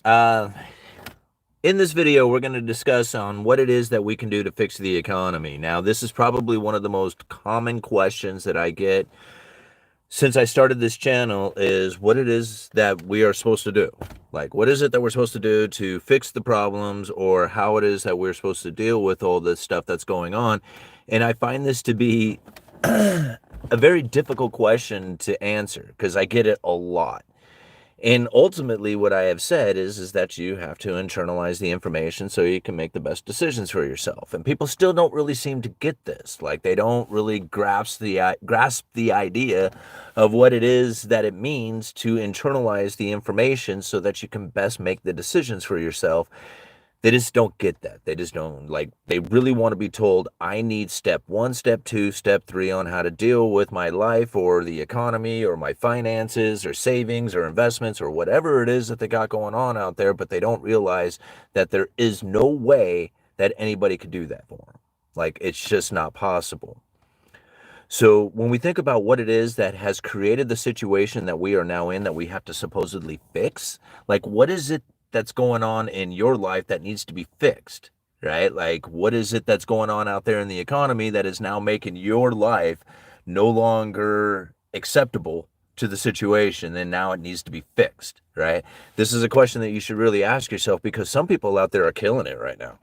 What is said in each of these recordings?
Uh, in this video, we're going to discuss on what it is that we can do to fix the economy. Now, this is probably one of the most common questions that I get since I started this channel is what it is that we are supposed to do. Like, what is it that we're supposed to do to fix the problems, or how it is that we're supposed to deal with all this stuff that's going on? And I find this to be a very difficult question to answer because I get it a lot. And ultimately, what I have said is that you have to internalize the information so you can make the best decisions for yourself. And people still don't really seem to get this. Like, they don't really grasp the idea of what it is that it means to internalize the information so that you can best make the decisions for yourself. They just don't get that. They just don't, like, they really want to be told, I need step one, step two, step three on how to deal with my life or the economy or my finances or savings or investments or whatever it is that they got going on out there, but they don't realize that there is no way that anybody could do that for them. Like, it's just not possible. So when we think about what it is that has created the situation that we are now in, that we have to supposedly fix, like, what is it that's going on in your life that needs to be fixed, right? Like, what is it that's going on out there in the economy that is now making your life no longer acceptable to the situation, and now it needs to be fixed, right? This is a question that you should really ask yourself, because some people out there are killing it right now.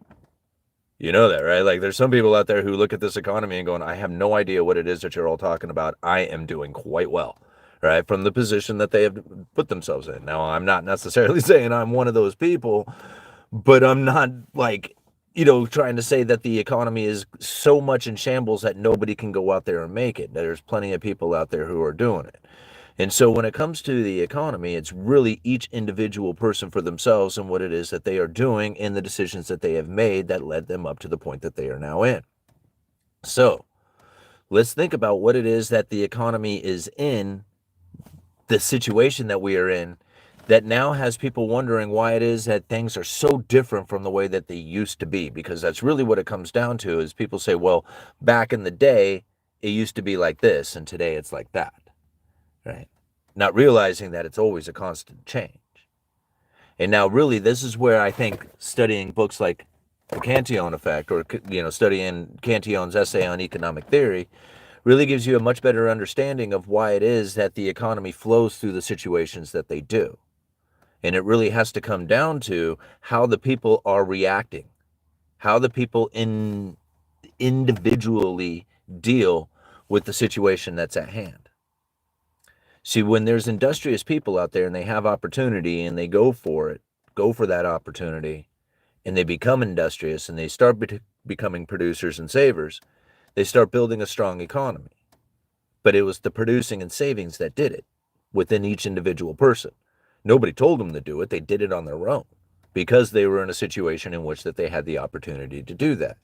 You know that, right? Like, there's some people out there who look at this economy and going, I have no idea what it is that you're all talking about. I am doing quite well, right? From the position that they have put themselves in. Now, I'm not necessarily saying I'm one of those people, but I'm not, like, trying to say that the economy is so much in shambles that nobody can go out there and make it. There's plenty of people out there who are doing it. And so when it comes to the economy, it's really each individual person for themselves and what it is that they are doing and the decisions that they have made that led them up to the point that they are now in. So let's think about what it is that the economy is in, the situation that we are in, that now has people wondering why it is that things are so different from the way that they used to be. Because that's really what it comes down to, is people say, well, back in the day, it used to be like this, and today it's like that. Right? Not realizing that it's always a constant change. And now, really, this is where I think studying books like The Cantillon Effect, or, studying Cantillon's essay on economic theory, really gives you a much better understanding of why it is that the economy flows through the situations that they do. And it really has to come down to how the people are reacting, how the people individually deal with the situation that's at hand. See, when there's industrious people out there and they have opportunity and they go for it, go for that opportunity, and they become industrious and they start becoming producers and savers, they start building a strong economy. But it was the producing and savings that did it within each individual person. Nobody told them to do it. They did it on their own because they were in a situation in which that they had the opportunity to do that.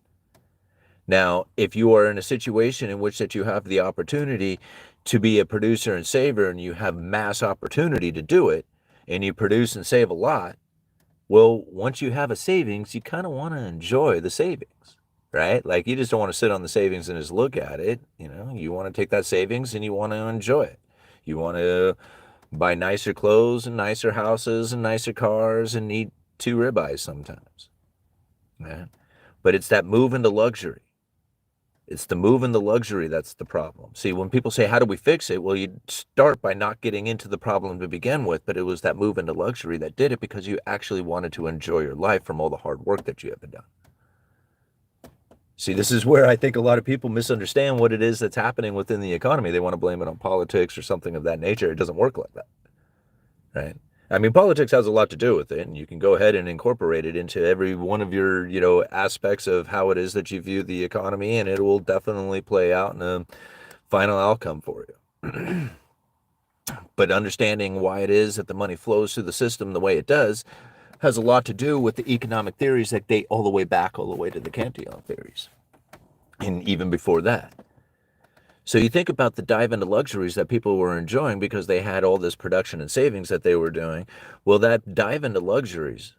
Now, if you are in a situation in which that you have the opportunity to be a producer and saver, and you have mass opportunity to do it, and you produce and save a lot, well, once you have a savings, you kind of want to enjoy the savings, right? Like, you just don't want to sit on the savings and just look at it. You want to take that savings and you want to enjoy it. You want to buy nicer clothes and nicer houses and nicer cars and eat 2 ribeyes sometimes. Yeah. But it's that move into luxury. It's the move in the luxury that's the problem. See, when people say, how do we fix it? Well, you start by not getting into the problem to begin with, but it was that move into luxury that did it, because you actually wanted to enjoy your life from all the hard work that you have done. See, this is where I think a lot of people misunderstand what it is that's happening within the economy. They want to blame it on politics or something of that nature. It doesn't work like that, right? I mean, politics has a lot to do with it, and you can go ahead and incorporate it into every one of your, aspects of how it is that you view the economy, and it will definitely play out in a final outcome for you. But understanding why it is that the money flows through the system the way it does has a lot to do with the economic theories that date all the way to the Cantillon theories, and even before that. So you think about the dive into luxuries that people were enjoying because they had all this production and savings that they were doing. Well, that dive into luxuries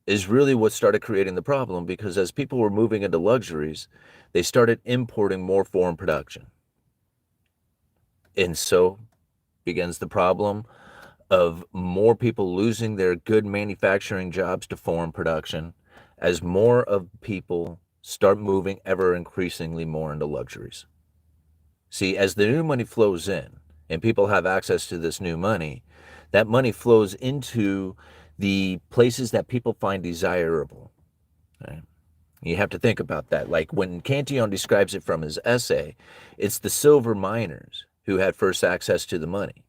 is really what started creating the problem, because as people were moving into luxuries, they started importing more foreign production. And so begins the problem of more people losing their good manufacturing jobs to foreign production as more of people start moving ever increasingly more into luxuries. See, as the new money flows in and people have access to this new money, that money flows into the places that people find desirable. Right? You have to think about that. Like when Cantillon describes it from his essay, it's the silver miners who had first access to the money.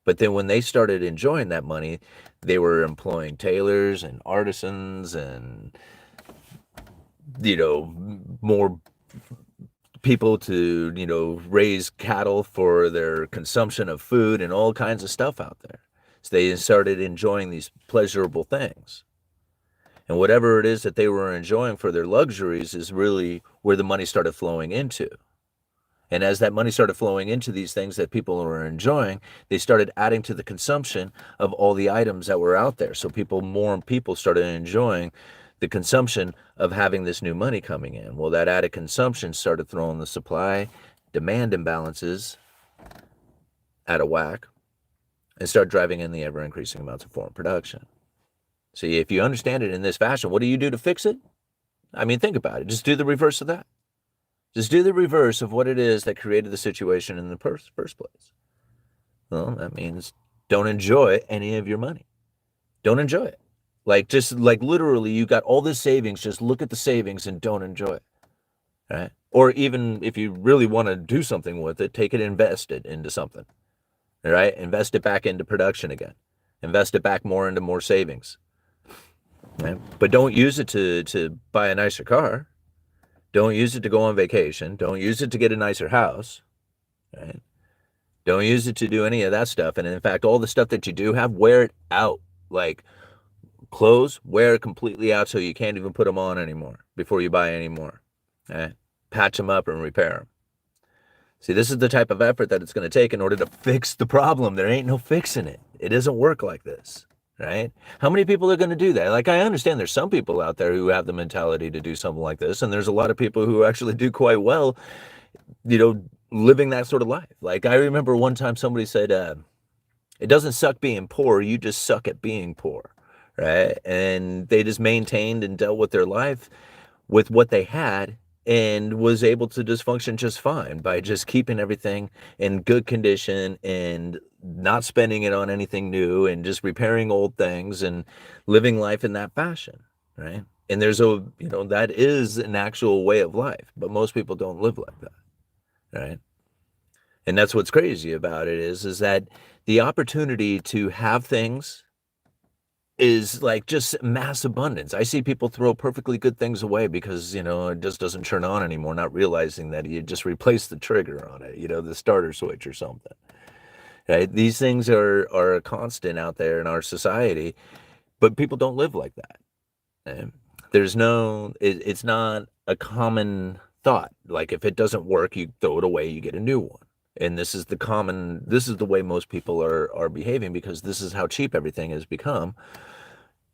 But then when they started enjoying that money, they were employing tailors and artisans and, more people to, raise cattle for their consumption of food and all kinds of stuff out there. So they started enjoying these pleasurable things. And whatever it is that they were enjoying for their luxuries is really where the money started flowing into. And as that money started flowing into these things that people were enjoying, they started adding to the consumption of all the items that were out there. So more people started enjoying the consumption of having this new money coming in. Well, that added consumption started throwing the supply demand imbalances out of whack and start driving in the ever increasing amounts of foreign production. See, if you understand it in this fashion, what do you do to fix it? I mean, think about it. Just do the reverse of that. Just do the reverse of what it is that created the situation in the first place. Well, that means don't enjoy any of your money. Don't enjoy it. Just literally, you got all this savings, just look at the savings and don't enjoy it. Right? Or even if you really want to do something with it, take it and invest it into something. All right? Invest it back into production again. Invest it back more into more savings. Right? But don't use it to buy a nicer car. Don't use it to go on vacation. Don't use it to get a nicer house. Right? Don't use it to do any of that stuff. And in fact, all the stuff that you do have, wear it out. Like clothes, wear it completely out so you can't even put them on anymore before you buy any more. Right? Patch them up and repair them. See, this is the type of effort that it's going to take in order to fix the problem. There ain't no fixing it. It doesn't work like this. Right? How many people are going to do that? I understand there's some people out there who have the mentality to do something like this, and there's a lot of people who actually do quite well, living that sort of life. I remember one time somebody said, it doesn't suck being poor, you just suck at being poor, right? And they just maintained and dealt with their life with what they had and was able to just function just fine by just keeping everything in good condition and not spending it on anything new and just repairing old things and living life in that fashion, right? And that is an actual way of life, but most people don't live like that, right? And that's what's crazy about it is that the opportunity to have things is just mass abundance. I see people throw perfectly good things away because, it just doesn't turn on anymore, not realizing that you just replace the trigger on it, the starter switch or something. Right? These things are a constant out there in our society, but people don't live like that. And it's not a common thought. If it doesn't work, you throw it away, you get a new one. And this is the way most people are behaving because this is how cheap everything has become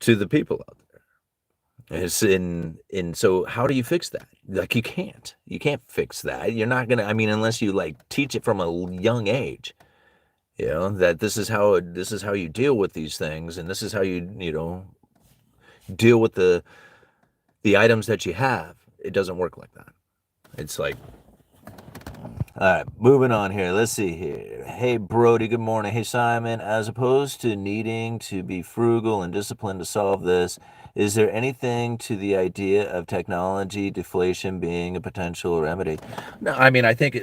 to the people out there. So how do you fix that? You can't fix that. You're not gonna, unless you teach it from a young age, that this is how you deal with these things. And this is how you deal with the items that you have. It doesn't work like that. It's all right, moving on here. Let's see here. Hey, Brody, good morning. Hey, Simon, as opposed to needing to be frugal and disciplined to solve this, is there anything to the idea of technology deflation being a potential remedy? No, I think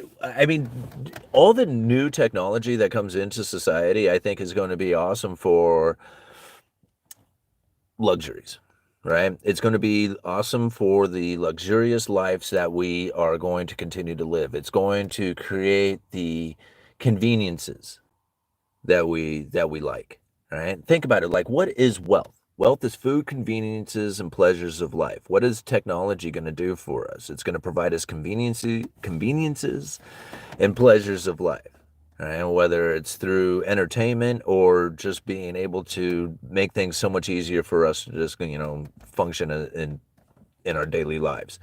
all the new technology that comes into society, I think is going to be awesome for luxuries. Right? It's going to be awesome for the luxurious lives that we are going to continue to live. It's going to create the conveniences that we like. Right? Think about it. What is wealth? Wealth is food, conveniences, and pleasures of life. What is technology going to do for us? It's going to provide us conveniences and pleasures of life. Right? Whether it's through entertainment or just being able to make things so much easier for us to just, function in our daily lives.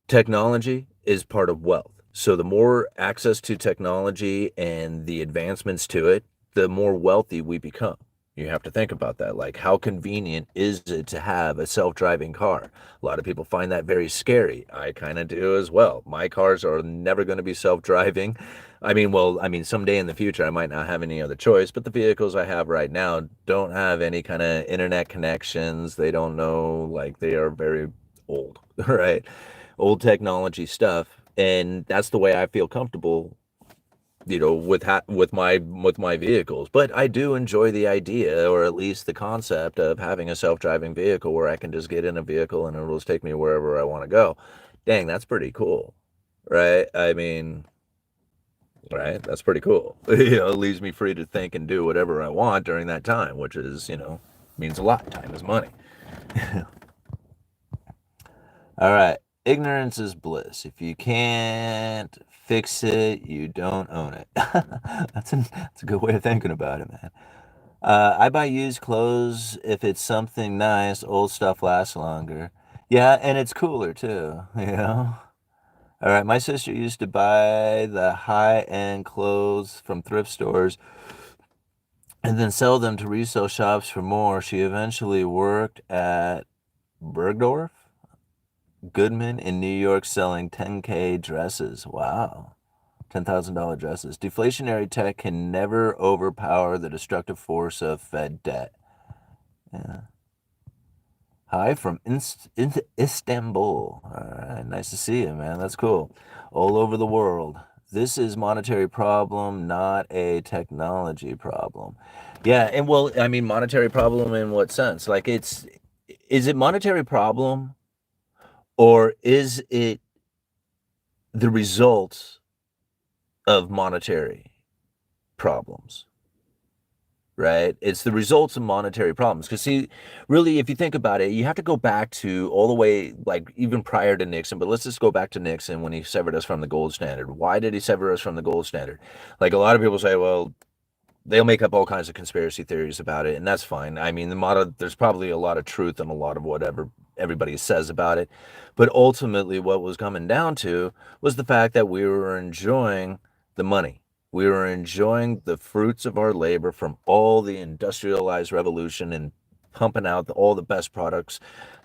Technology is part of wealth. So the more access to technology and the advancements to it, the more wealthy we become. You have to think about that. Like, how convenient is it to have a self-driving car? A lot of people find that very scary. I kind of do as well. My cars are never going to be self-driving. Someday in the future, I might not have any other choice, but the vehicles I have right now don't have any kind of internet connections. They don't know, like, they are very old, right? Old technology stuff. And that's the way I feel comfortable, with my vehicles. But I do enjoy the idea, or at least the concept, of having a self-driving vehicle where I can just get in a vehicle and it'll just take me wherever I want to go. Dang, that's pretty cool, right? Right, that's pretty cool. It leaves me free to think and do whatever I want during that time, which is, means a lot. Time is money. All right. Ignorance is bliss. If you can't fix it, you don't own it. That's a good way of thinking about it, man. I buy used clothes if it's something nice. Old stuff lasts longer. Yeah, and it's cooler too, All right, my sister used to buy the high-end clothes from thrift stores and then sell them to resale shops for more. She eventually worked at Bergdorf Goodman in New York selling 10K dresses. Wow. $10,000 dresses. Deflationary tech can never overpower the destructive force of Fed debt. Yeah. Hi from Istanbul. All right, nice to see you, man. That's cool. All over the world. This is monetary problem, not a technology problem. Yeah, and monetary problem in what sense? Like, is it monetary problem, or is it the result of monetary problems? Right? It's the results of monetary problems. Because, see, really, if you think about it, you have to go back to all the way, like, even prior to Nixon. But let's just go back to Nixon when he severed us from the gold standard. Why did he sever us from the gold standard? Like, a lot of people say, well, they'll make up all kinds of conspiracy theories about it, and that's fine. I mean, there's probably a lot of truth in a lot of whatever everybody says about it. But ultimately, what was coming down to was the fact that we were enjoying the money. We were enjoying the fruits of our labor from all the industrialized revolution and pumping out all the best products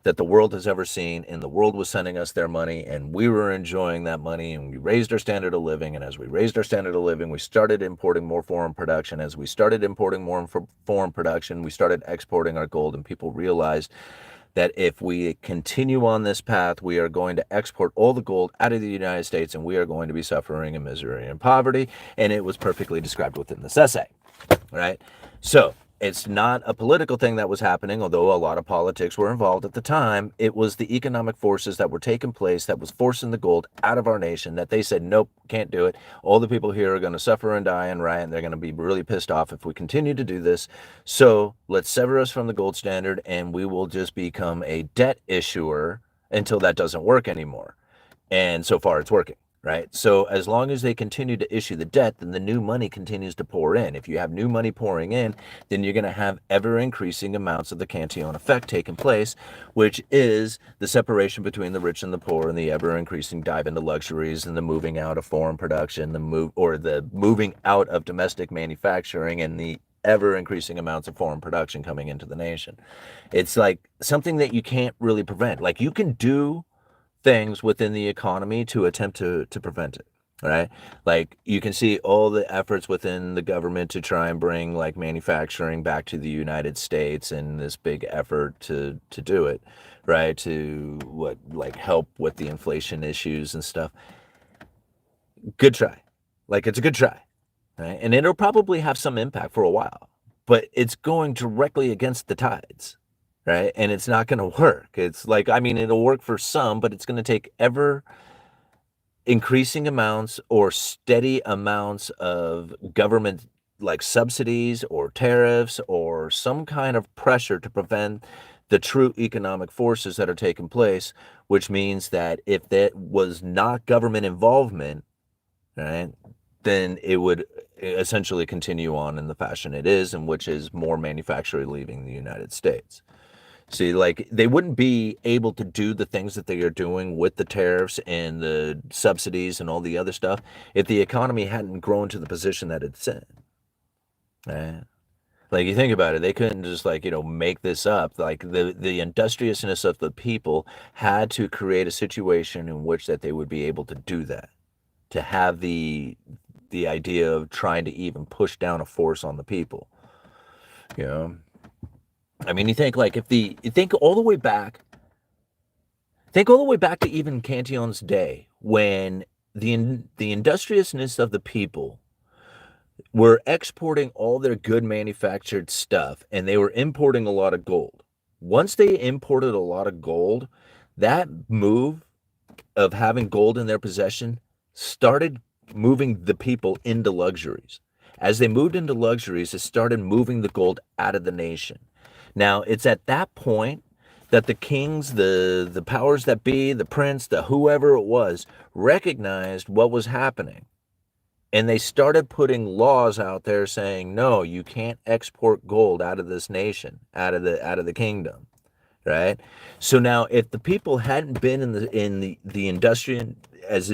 that the world has ever seen, and the world was sending us their money, and we were enjoying that money, and we raised our standard of living. And as we raised our standard of living, we started importing more foreign production. As we started importing more foreign production, we started exporting our gold, and people realized that if we continue on this path, we are going to export all the gold out of the United States, and we are going to be suffering in misery and poverty. And it was perfectly described within this essay, right? So it's not a political thing that was happening, although a lot of politics were involved at the time. It was the economic forces that were taking place that was forcing the gold out of our nation, that they said, nope, can't do it. All the people here are going to suffer and die and riot, and they're going to be really pissed off if we continue to do this. So let's sever us from the gold standard, and we will just become a debt issuer until that doesn't work anymore. And so far it's working. Right? So as long as they continue to issue the debt, then the new money continues to pour in. If you have new money pouring in, then you're going to have ever increasing amounts of the Cantillon effect taking place, which is the separation between the rich and the poor, and the ever increasing dive into luxuries, and the moving out of foreign production, the moving out of domestic manufacturing, and the ever increasing amounts of foreign production coming into the nation. It's like something that you can't really prevent. Like, you can do things within the economy to attempt to prevent it, right? Like, you can see all the efforts within the government to try and bring, like, manufacturing back to the United States, and this big effort to do it, right? To help with the inflation issues and stuff. Good try. Like, it's a good try, right? And it'll probably have some impact for a while, but it's going directly against the tides. Right? And it's not going to work. It's like, it'll work for some, but it's going to take ever increasing amounts or steady amounts of government, like subsidies or tariffs or some kind of pressure to prevent the true economic forces that are taking place, which means that if that was not government involvement, right, then it would essentially continue on in the fashion it is, and which is more manufacturing leaving the United States. See, like, they wouldn't be able to do the things that they are doing with the tariffs and the subsidies and all the other stuff if the economy hadn't grown to the position that it's in. right? Like, you think about it, they couldn't just, like, make this up. Like, the industriousness of the people had to create a situation in which that they would be able to do that, to have the idea of trying to even push down a force on the people. You know, I mean, you think, like, you think all the way back, to even Cantillon's day, when the industriousness of the people were exporting all their good manufactured stuff, and they were importing a lot of gold. Once they imported a lot of gold, that move of having gold in their possession started moving the people into luxuries. As they moved into luxuries, it started moving the gold out of the nation. Now, it's at that point that the kings, the powers that be, the prince, the whoever it was, recognized what was happening. And they started putting laws out there saying, no, you can't export gold out of this nation, out of the kingdom, right? So now, if the people hadn't been in the industrious as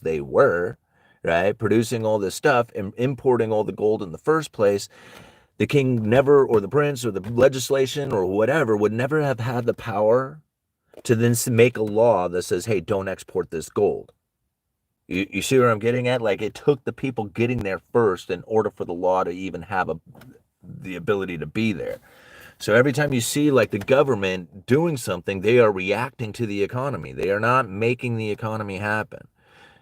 they were, right, producing all this stuff and importing all the gold in the first place, the king never, or the prince, or the legislation, or whatever, would never have had the power to then make a law that says, hey, don't export this gold. You see where I'm getting at? Like, it took the people getting there first in order for the law to even have the ability to be there. So every time you see, like, the government doing something, they are reacting to the economy. They are not making the economy happen.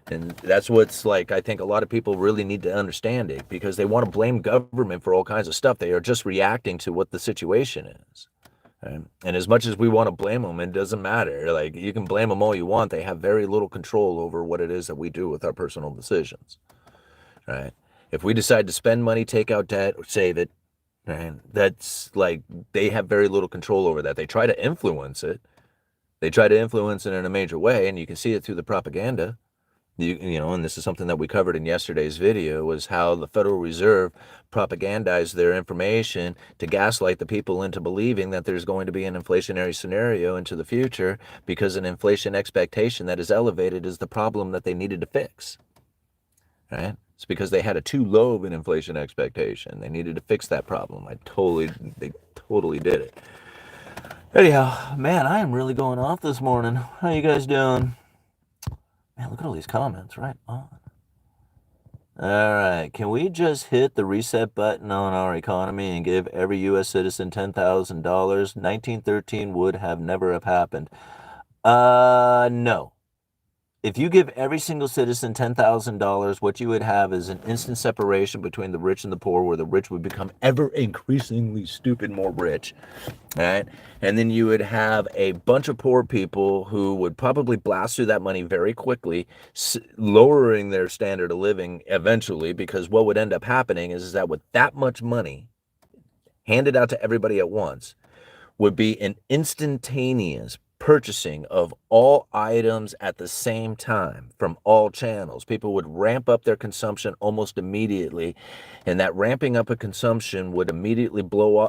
And that's what's, like, I think a lot of people really need to understand it, because they want to blame government for all kinds of stuff. They are just reacting to what the situation is. Right? And as much as we want to blame them, it doesn't matter. Like, you can blame them all you want. They have very little control over what it is that we do with our personal decisions. Right? If we decide to spend money, take out debt, or save it, right, that's like, they have very little control over that. They try to influence it. They try to influence it in a major way, and you can see it through the propaganda. And this is something that we covered in yesterday's video, was how the Federal Reserve propagandized their information to gaslight the people into believing that there's going to be an inflationary scenario into the future, because an inflation expectation that is elevated is the problem that they needed to fix. Right? It's because they had a too low of an inflation expectation. They needed to fix that problem. They totally did it. Anyhow, man, I am really going off this morning. How you guys doing? Man, look at all these comments, right on. All right, can we just hit the reset button on our economy and give every U.S. citizen $10,000? 1913 would have never have happened. No. If you give every single citizen $10,000, what you would have is an instant separation between the rich and the poor, where the rich would become ever increasingly stupid more rich, right? And then you would have a bunch of poor people who would probably blast through that money very quickly, lowering their standard of living eventually, because what would end up happening is that with that much money handed out to everybody at once, would be an instantaneous purchasing of all items at the same time from all channels. People would ramp up their consumption almost immediately, and that ramping up of consumption would immediately blow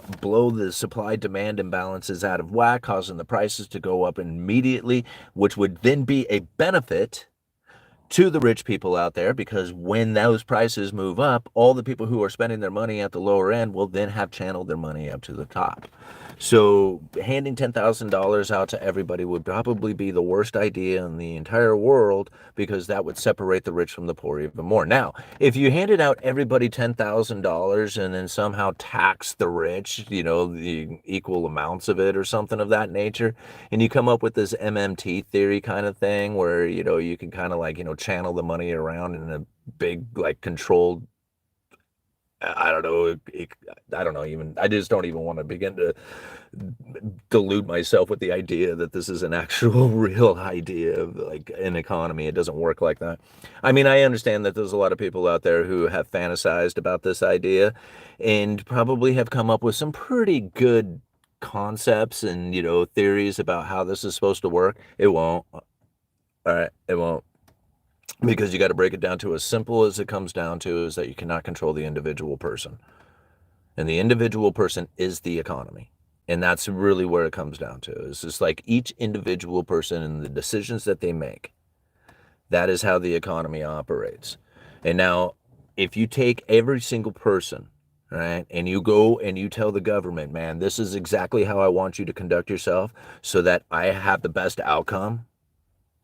the supply-demand imbalances out of whack, causing the prices to go up immediately, which would then be a benefit to the rich people out there, because when those prices move up, all the people who are spending their money at the lower end will then have channeled their money up to the top. So handing $10,000 out to everybody would probably be the worst idea in the entire world, because that would separate the rich from the poor even more. Now, if you handed out everybody $10,000 and then somehow tax the rich, the equal amounts of it or something of that nature, and you come up with this MMT theory kind of thing, where, you can kind of, like, channel the money around in a big, like, controlled, I don't know, even, I just don't even want to begin to delude myself with the idea that this is an actual real idea of, like, an economy. It doesn't work like that. I mean, I understand that there's a lot of people out there who have fantasized about this idea and probably have come up with some pretty good concepts and, theories about how this is supposed to work. It won't. All right, it won't. Because you got to break it down to as simple as it comes down to, is that you cannot control the individual person. And the individual person is the economy. And that's really where it comes down to. It's just like each individual person and the decisions that they make. That is how the economy operates. And now, if you take every single person, right, and you go and you tell the government, man, this is exactly how I want you to conduct yourself so that I have the best outcome,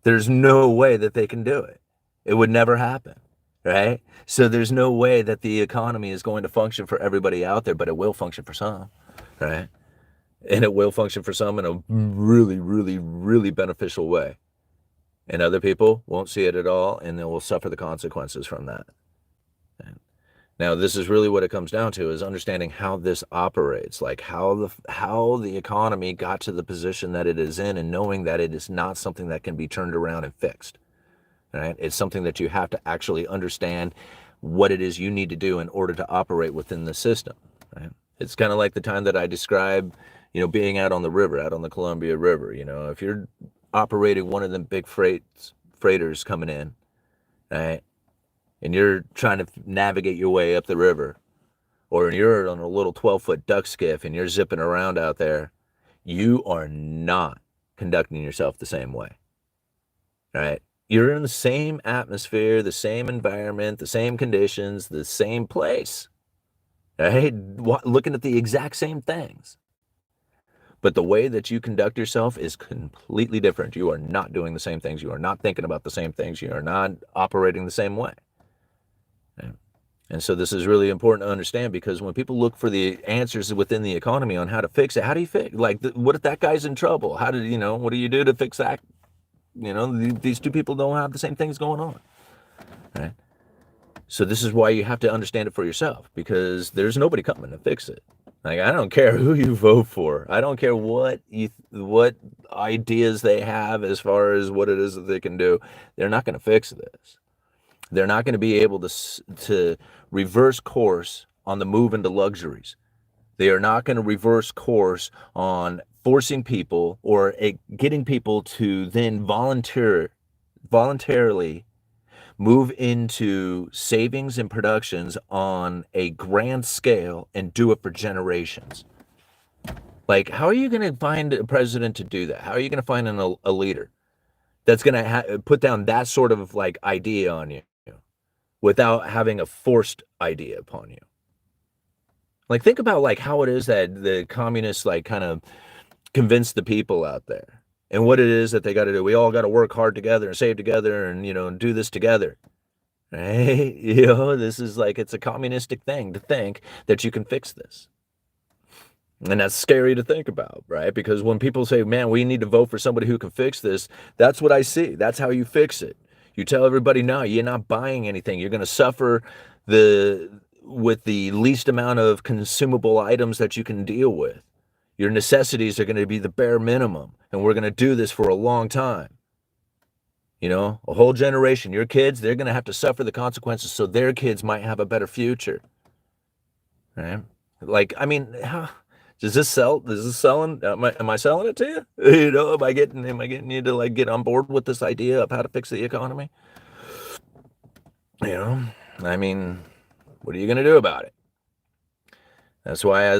there's no way that they can do it. It would never happen, right? So there's no way that the economy is going to function for everybody out there, but it will function for some, right? And it will function for some in a really, really, really beneficial way. And other people won't see it at all, and they will suffer the consequences from that. Now, this is really what it comes down to, is understanding how this operates, like how the economy got to the position that it is in, and knowing that it is not something that can be turned around and fixed, right? It's something that you have to actually understand what it is you need to do in order to operate within the system, right? It's kind of like the time that I described, being out on the river, out on the Columbia River. If you're operating one of them big freighters coming in, right? And you're trying to navigate your way up the river, or you're on a little 12-foot duck skiff and you're zipping around out there, you are not conducting yourself the same way, right? You're in the same atmosphere, the same environment, the same conditions, the same place, right? Looking at the exact same things. But the way that you conduct yourself is completely different. You are not doing the same things. You are not thinking about the same things. You are not operating the same way. And so this is really important to understand, because when people look for the answers within the economy on how to fix it, how do you fix? Like, what if that guy's in trouble? What do you do to fix that? These two people don't have the same things going on, right? So this is why you have to understand it for yourself, because there's nobody coming to fix it. Like, I don't care who you vote for. I don't care what ideas they have as far as what it is that they can do. They're not going to fix this. They're not going to be able to reverse course on the move into luxuries. They are not going to reverse course on forcing people or getting people to then voluntarily move into savings and productions on a grand scale and do it for generations. Like, how are you going to find a president to do that? How are you going to find a leader that's going to put down that sort of like idea on you without having a forced idea upon you? Like, think about like how it is that the communists like kind of convince the people out there, and what it is that they got to do. We all got to work hard together and save together and do this together, right? This is like, it's a communistic thing to think that you can fix this. And that's scary to think about, right? Because when people say, man, we need to vote for somebody who can fix this, that's what I see. That's how you fix it. You tell everybody, no, you're not buying anything. You're going to suffer with the least amount of consumable items that you can deal with. Your necessities are going to be the bare minimum, and we're going to do this for a long time. A whole generation, your kids, they're going to have to suffer the consequences so their kids might have a better future. Right? Like, I mean, does this sell? Is this selling? Am I selling it to you? Am I getting you to like get on board with this idea of how to fix the economy? I mean, what are you going to do about it? That's why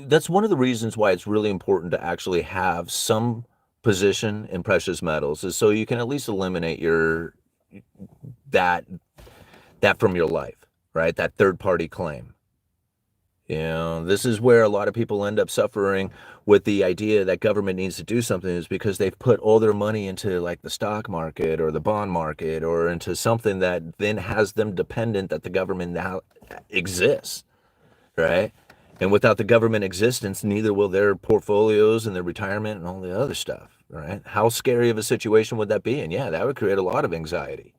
that's one of the reasons why it's really important to actually have some position in precious metals, is so you can at least eliminate that from your life, right? That third party claim. This is where a lot of people end up suffering with the idea that government needs to do something, is because they've put all their money into like the stock market or the bond market, or into something that then has them dependent that the government now exists, right? And without the government existence, neither will their portfolios and their retirement and all the other stuff, right? How scary of a situation would that be? And yeah, that would create a lot of anxiety,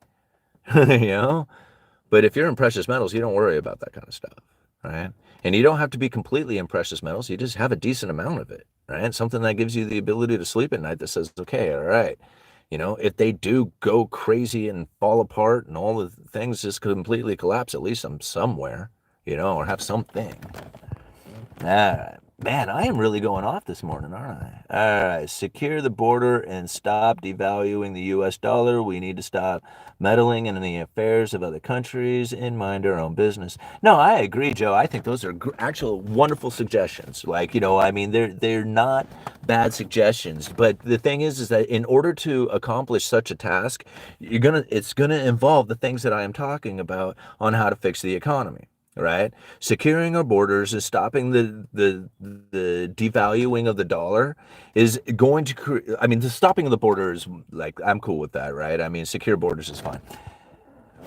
But if you're in precious metals, you don't worry about that kind of stuff, right? And you don't have to be completely in precious metals. You just have a decent amount of it, right? Something that gives you the ability to sleep at night, that says, okay, all right, if they do go crazy and fall apart and all the things just completely collapse, at least I'm somewhere, or have something. All right. Man, I am really going off this morning, aren't I? All right, secure the border and stop devaluing the US dollar. We need to stop meddling in the affairs of other countries and mind our own business. No, I agree, Joe. I think those are actual wonderful suggestions. Like, I mean, they're not bad suggestions, but the thing is that in order to accomplish such a task, it's gonna involve the things that I am talking about on how to fix the economy. Right? Securing our borders is stopping the devaluing of the dollar is going to I mean, the stopping of the border is like, I'm cool with that, right? I mean, secure borders is fine.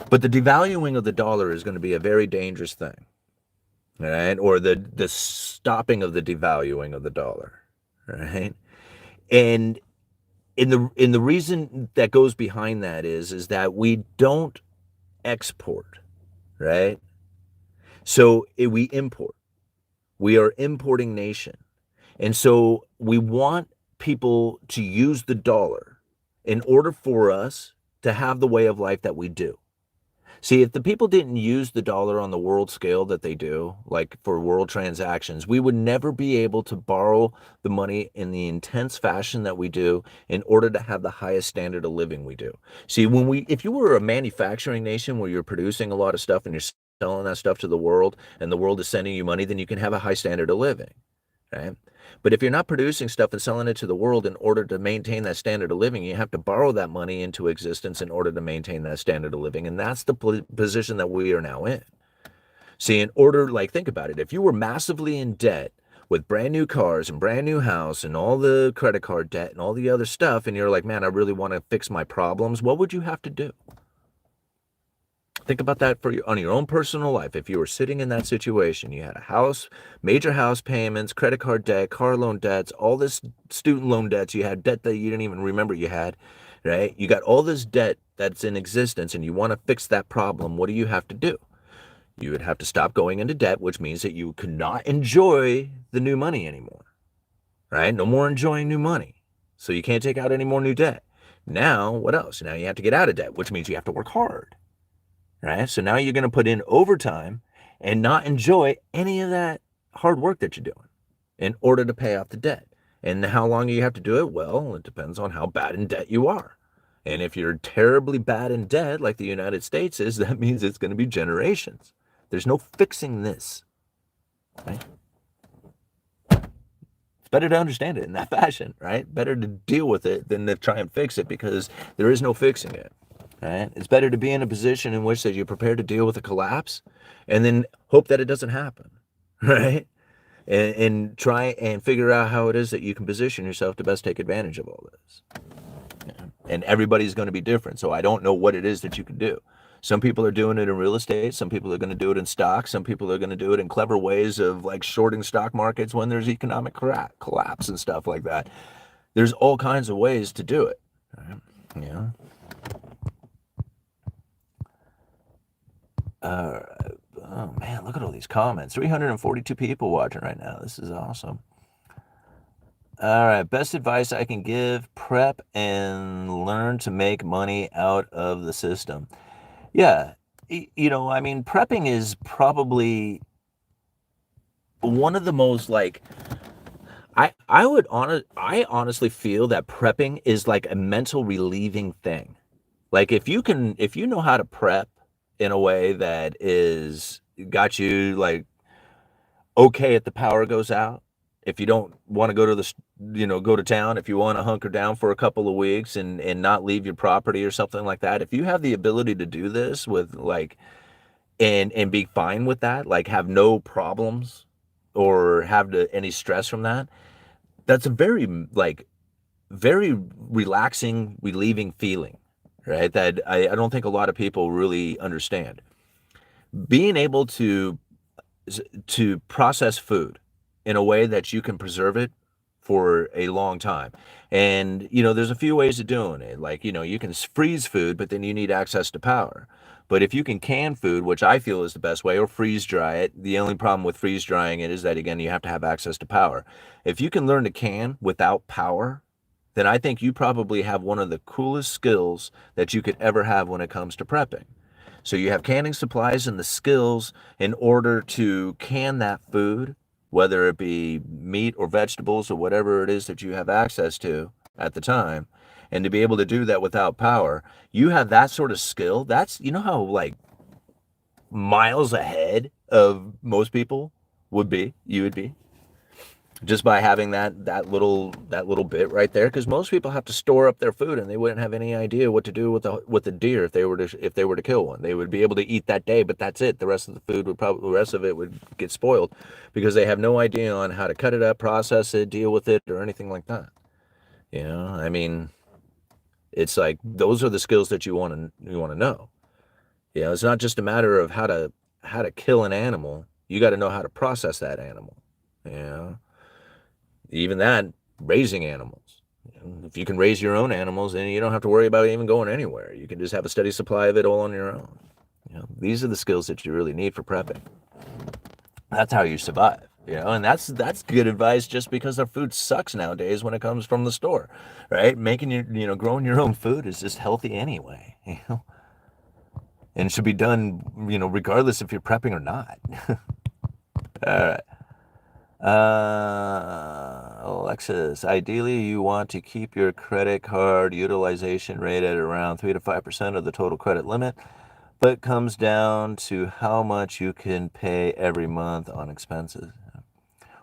But the devaluing of the dollar is going to be a very dangerous thing, right? Or the stopping of the devaluing of the dollar, right? And in the reason that goes behind that is that we don't export, right? So we import. We are importing nation. And so we want people to use the dollar in order for us to have the way of life that we do. See, if the people didn't use the dollar on the world scale that they do, like for world transactions, we would never be able to borrow the money in the intense fashion that we do in order to have the highest standard of living we do. See, if you were a manufacturing nation where you're producing a lot of stuff and you're selling that stuff to the world and the world is sending you money, then you can have a high standard of living, right? But if you're not producing stuff and selling it to the world in order to maintain that standard of living, you have to borrow that money into existence in order to maintain that standard of living. And that's the position that we are now in. See, like, think about it. If you were massively in debt with brand new cars and brand new house and all the credit card debt and all the other stuff, and you're like, man, I really want to fix my problems, what would you have to do? Think about that on your own personal life. If you were sitting in that situation, you had a house, major house payments, credit card debt, car loan debts, all this student loan debts, you had debt that you didn't even remember you had, right? You got all this debt that's in existence and you want to fix that problem. What do you have to do? You would have to stop going into debt, which means that you could not enjoy the new money anymore, right? No more enjoying new money. So you can't take out any more new debt. Now, what else? Now you have to get out of debt, which means you have to work hard. Right? So now you're going to put in overtime and not enjoy any of that hard work that you're doing in order to pay off the debt. And how long do you have to do it? Well, it depends on how bad in debt you are. And if you're terribly bad in debt, like the United States is, that means it's going to be generations. There's no fixing this. Right? It's better to understand it in that fashion, right? Better to deal with it than to try and fix it, because there is no fixing it. Right? It's better to be in a position in which that you're prepared to deal with a collapse and then hope that it doesn't happen, right? And try and figure out how it is that you can position yourself to best take advantage of all this. Yeah. And everybody's going to be different, so I don't know what it is that you can do. Some people are doing it in real estate. Some people are going to do it in stocks. Some people are going to do it in clever ways of like shorting stock markets when there's economic collapse and stuff like that. There's all kinds of ways to do it. Right? Yeah. Oh man, look at all these comments. 342 people watching right now. This is awesome. All right, best advice I can give: prep and learn to make money out of the system. Yeah, I mean, prepping is probably one of the most like I honestly feel that prepping is like a mental relieving thing. Like if you know how to prep in a way that is got you like okay if the power goes out, if you don't want to go to go to town, if you want to hunker down for a couple of weeks and not leave your property or something like that, if you have the ability to do this with like and be fine with that, like have no problems or have any stress from that, that's a very relaxing, relieving feeling, right? That I don't think a lot of people really understand. Being able to process food in a way that you can preserve it for a long time. And, there's a few ways of doing it. Like, you can freeze food, but then you need access to power. But if you can can food, which I feel is the best way, or freeze dry it, the only problem with freeze drying it is that, again, you have to have access to power. If you can learn to can without power, then I think you probably have one of the coolest skills that you could ever have when it comes to prepping. So you have canning supplies and the skills in order to can that food whether it be meat or vegetables or whatever it is that you have access to at the time, and to be able to do that without power, you have that sort of skill. That's, you know how like miles ahead of most people you would be just by having that little bit right there, because most people have to store up their food and they wouldn't have any idea what to do with the deer if they were to kill one. They would be able to eat that day, but that's it. The rest of the rest of it would get spoiled because they have no idea on how to cut it up, process it, deal with it, or anything like that. I mean, it's like those are the skills that you want to know. It's not just a matter of how to kill an animal. You got to know how to process that animal. Even that, raising animals. If you can raise your own animals, then you don't have to worry about even going anywhere. You can just have a steady supply of it all on your own. These are the skills that you really need for prepping. That's how you survive. And that's good advice, just because our food sucks nowadays when it comes from the store, right? Growing your own food is just healthy anyway, and it should be done, regardless if you're prepping or not. All right. Alexis, ideally you want to keep your credit card utilization rate at around 3 to 5% of the total credit limit, but comes down to how much you can pay every month on expenses.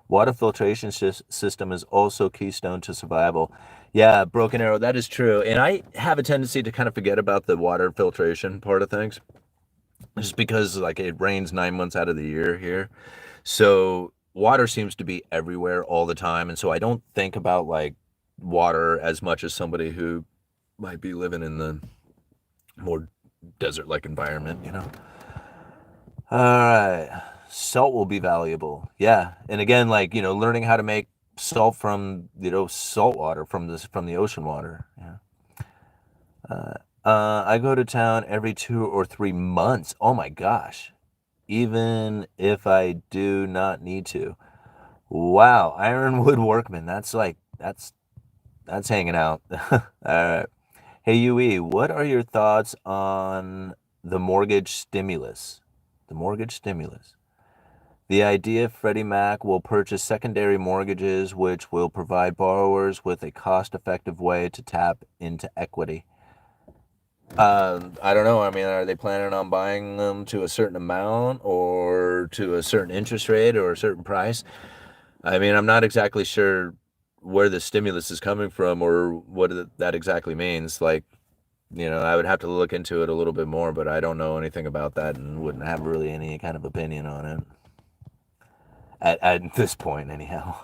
Water filtration system is also keystone to survival. Yeah, Broken Arrow, that is true. And I have a tendency to kind of forget about the water filtration part of things, just because like it rains 9 months out of the year here. So water seems to be everywhere all the time. And so I don't think about like water as much as somebody who might be living in the more desert-like environment. All right. Salt will be valuable. Yeah. And again, like, learning how to make salt from, salt water from the ocean water. Yeah. I go to town every 2 or 3 months. Oh my gosh. Even if I do not need to. Wow. Ironwood Workman. That's hanging out. All right. Hey, UE, what are your thoughts on the mortgage stimulus? The mortgage stimulus. The idea Freddie Mac will purchase secondary mortgages, which will provide borrowers with a cost-effective way to tap into equity. I don't know. I mean, are they planning on buying them to a certain amount or to a certain interest rate or a certain price? I mean, I'm not exactly sure where the stimulus is coming from or what that exactly means. Like, I would have to look into it a little bit more, but I don't know anything about that and wouldn't have really any kind of opinion on it. At this point, anyhow.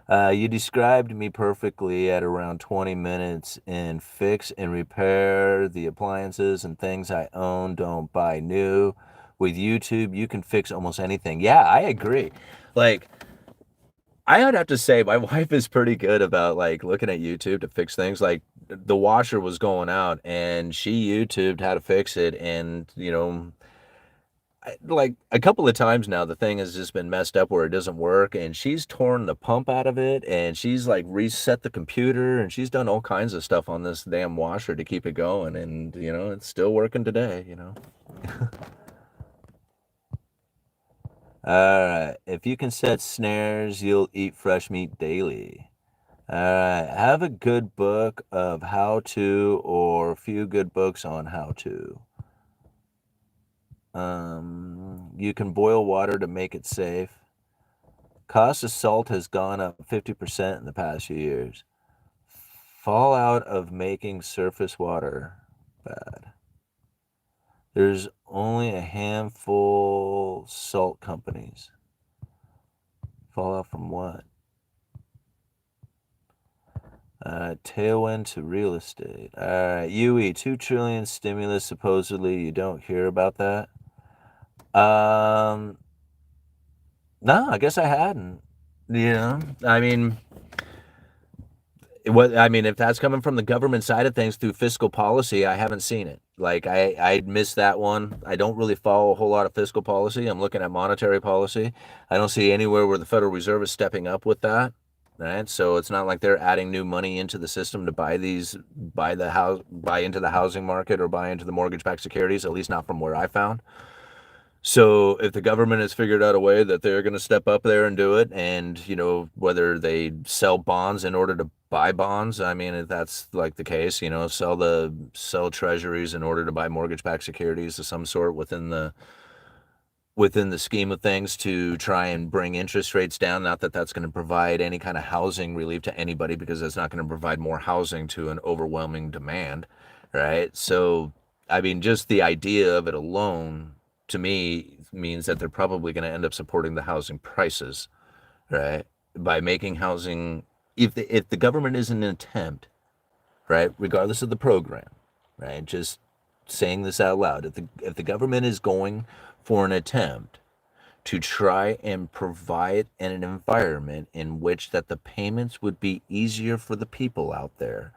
You described me perfectly at around 20 minutes in fix and repair the appliances and things I own, don't buy new. With YouTube, you can fix almost anything. Yeah, I agree. Like, I would have to say my wife is pretty good about like looking at YouTube to fix things. Like the washer was going out and she YouTubed how to fix it, and like a couple of times now the thing has just been messed up where it doesn't work, and she's torn the pump out of it, and she's like reset the computer, and she's done all kinds of stuff on this damn washer to keep it going, and it's still working today. All right, if you can set snares, you'll eat fresh meat daily. All right, have a good book of how to, or a few good books on how to. You can boil water to make it safe. Cost of salt has gone up 50% in the past few years. Fallout of making surface water bad. There's only a handful salt companies. Fallout from what? Tailwind to real estate. All right, UE, 2 trillion stimulus, supposedly. You don't hear about that? No, I guess I hadn't. I mean, if that's coming from the government side of things through fiscal policy, I haven't seen it. Like I missed that one. I don't really follow a whole lot of fiscal policy. I'm looking at monetary policy. I don't see anywhere where the Federal Reserve is stepping up with that. Right? So it's not like they're adding new money into the system to buy into the housing market or buy into the mortgage-backed securities, at least not from where I found. So if the government has figured out a way that they're going to step up there and do it, and whether they sell bonds in order to buy bonds, I mean, if that's like the case, sell treasuries in order to buy mortgage-backed securities of some sort within the scheme of things to try and bring interest rates down. Not that that's going to provide any kind of housing relief to anybody, because that's not going to provide more housing to an overwhelming demand, right? So, I mean, just the idea of it alone to me means that they're probably going to end up supporting the housing prices, right? By making housing, if the government is an attempt, right, regardless of the program, right, just saying this out loud, if the government is going for an attempt to try and provide an environment in which that the payments would be easier for the people out there,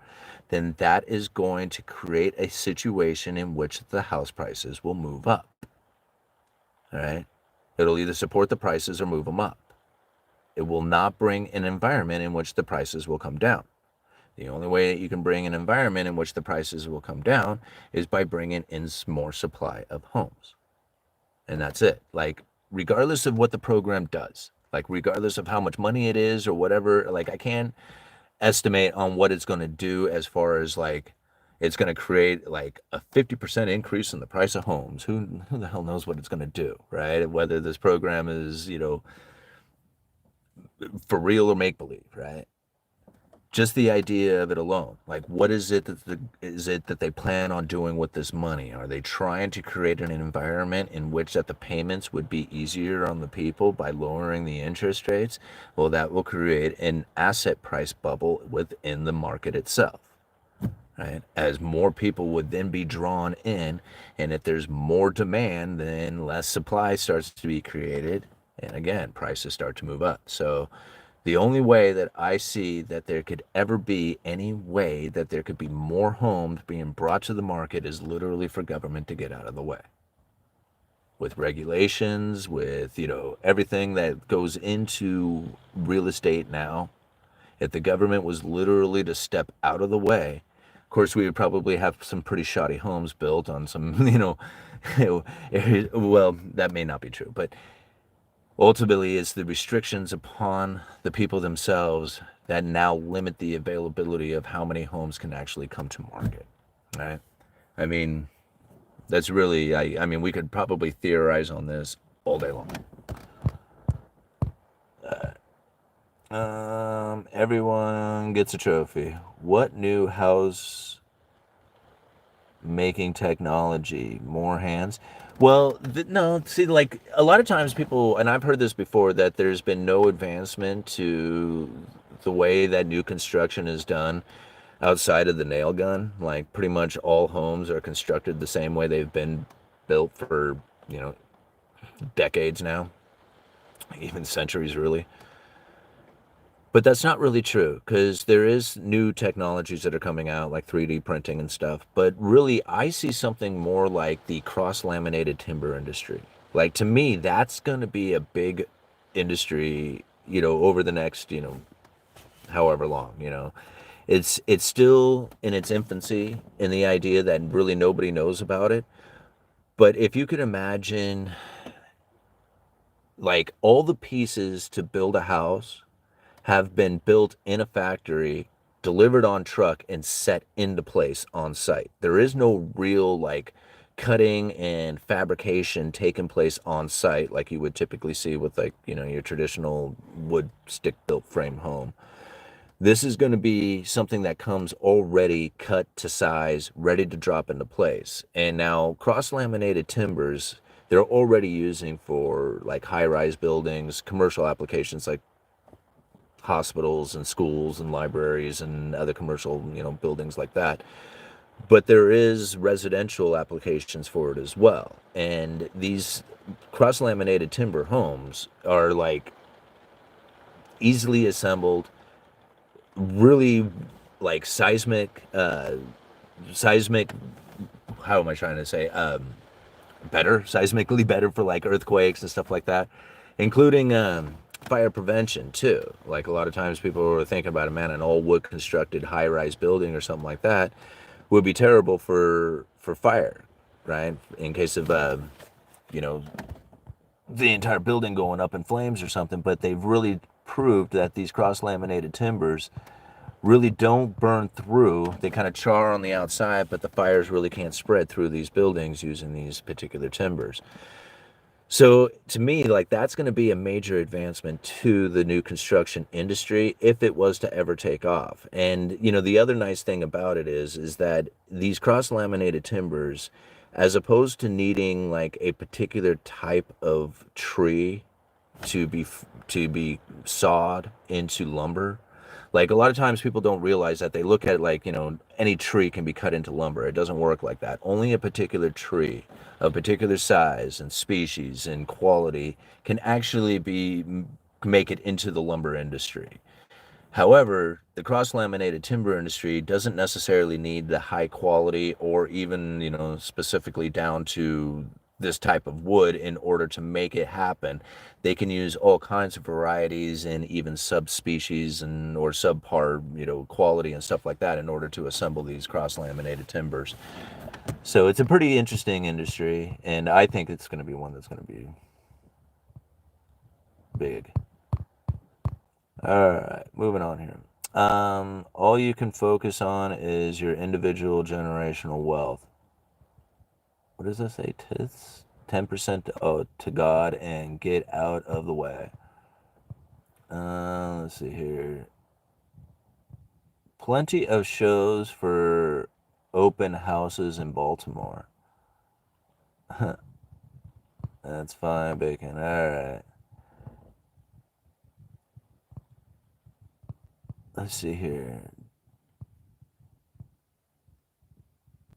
then that is going to create a situation in which the house prices will move up. All right? It'll either support the prices or move them up. It will not bring an environment in which the prices will come down. The only way that you can bring an environment in which the prices will come down is by bringing in more supply of homes. And that's it. Like, regardless of what the program does, like, regardless of how much money it is or whatever, like, I can't estimate on what it's going to do as far as, like, it's going to create, like, a 50% increase in the price of homes. Who the hell knows what it's going to do, right? Whether this program is, for real or make-believe, right? Just the idea of it alone, like, what is it that they plan on doing with this money? Are they trying to create an environment in which that the payments would be easier on the people by lowering the interest rates? Well, that will create an asset price bubble within the market itself, right? As more people would then be drawn in, and if there's more demand, then less supply starts to be created, and again, prices start to move up. So the only way that I see that there could ever be any way that there could be more homes being brought to the market is literally for government to get out of the way. With regulations, with, everything that goes into real estate now, if the government was literally to step out of the way, of course, we would probably have some pretty shoddy homes built on some, areas. Well, that may not be true, but ultimately, it's the restrictions upon the people themselves that now limit the availability of how many homes can actually come to market, right? I mean, that's really, I mean, we could probably theorize on this all day long. Everyone gets a trophy. What new house making technology? More hands? Well, no, see, like, a lot of times people, and I've heard this before, that there's been no advancement to the way that new construction is done outside of the nail gun. Like, pretty much all homes are constructed the same way they've been built for, decades now, even centuries, really. But that's not really true, because there is new technologies that are coming out, like 3D printing and stuff. But really, I see something more like the cross-laminated timber industry. Like, to me, that's going to be a big industry, over the next, however long, It's still in its infancy, in the idea that really nobody knows about it. But if you could imagine, like, all the pieces to build a house have been built in a factory, delivered on truck, and set into place on site. There is no real, like, cutting and fabrication taking place on site like you would typically see with, like, your traditional wood stick built frame home. This is going to be something that comes already cut to size, ready to drop into place. And now cross-laminated timbers, they're already using for, like, high-rise buildings, commercial applications like hospitals and schools and libraries and other commercial, buildings like that. But there is residential applications for it as well. And these cross-laminated timber homes are, like, easily assembled, really, like, seismic, how am I trying to say, seismically better for, like, earthquakes and stuff like that, including fire prevention too. Like, a lot of times people are thinking about, an all wood constructed high-rise building or something like that would be terrible for fire, right? In case of the entire building going up in flames or something, but they've really proved that these cross-laminated timbers really don't burn through. They kind of char on the outside, but the fires really can't spread through these buildings using these particular timbers. So to me, like, that's going to be a major advancement to the new construction industry if it was to ever take off. And the other nice thing about it is that these cross-laminated timbers, as opposed to needing like a particular type of tree to be sawed into lumber. Like, a lot of times people don't realize that. They look at, like, any tree can be cut into lumber. It doesn't work like that. Only a particular tree of particular size and species and quality can actually make it into the lumber industry. However, the cross-laminated timber industry doesn't necessarily need the high quality or even, specifically down to this type of wood in order to make it happen. They can use all kinds of varieties and even subspecies and or subpar, quality and stuff like that in order to assemble these cross-laminated timbers. So it's a pretty interesting industry, and I think it's going to be one that's going to be big. All right, moving on here. All you can focus on is your individual generational wealth. What does that say? 10% to God and get out of the way. Let's see here. Plenty of shows for open houses in Baltimore. That's fine, Bacon. All right. Let's see here.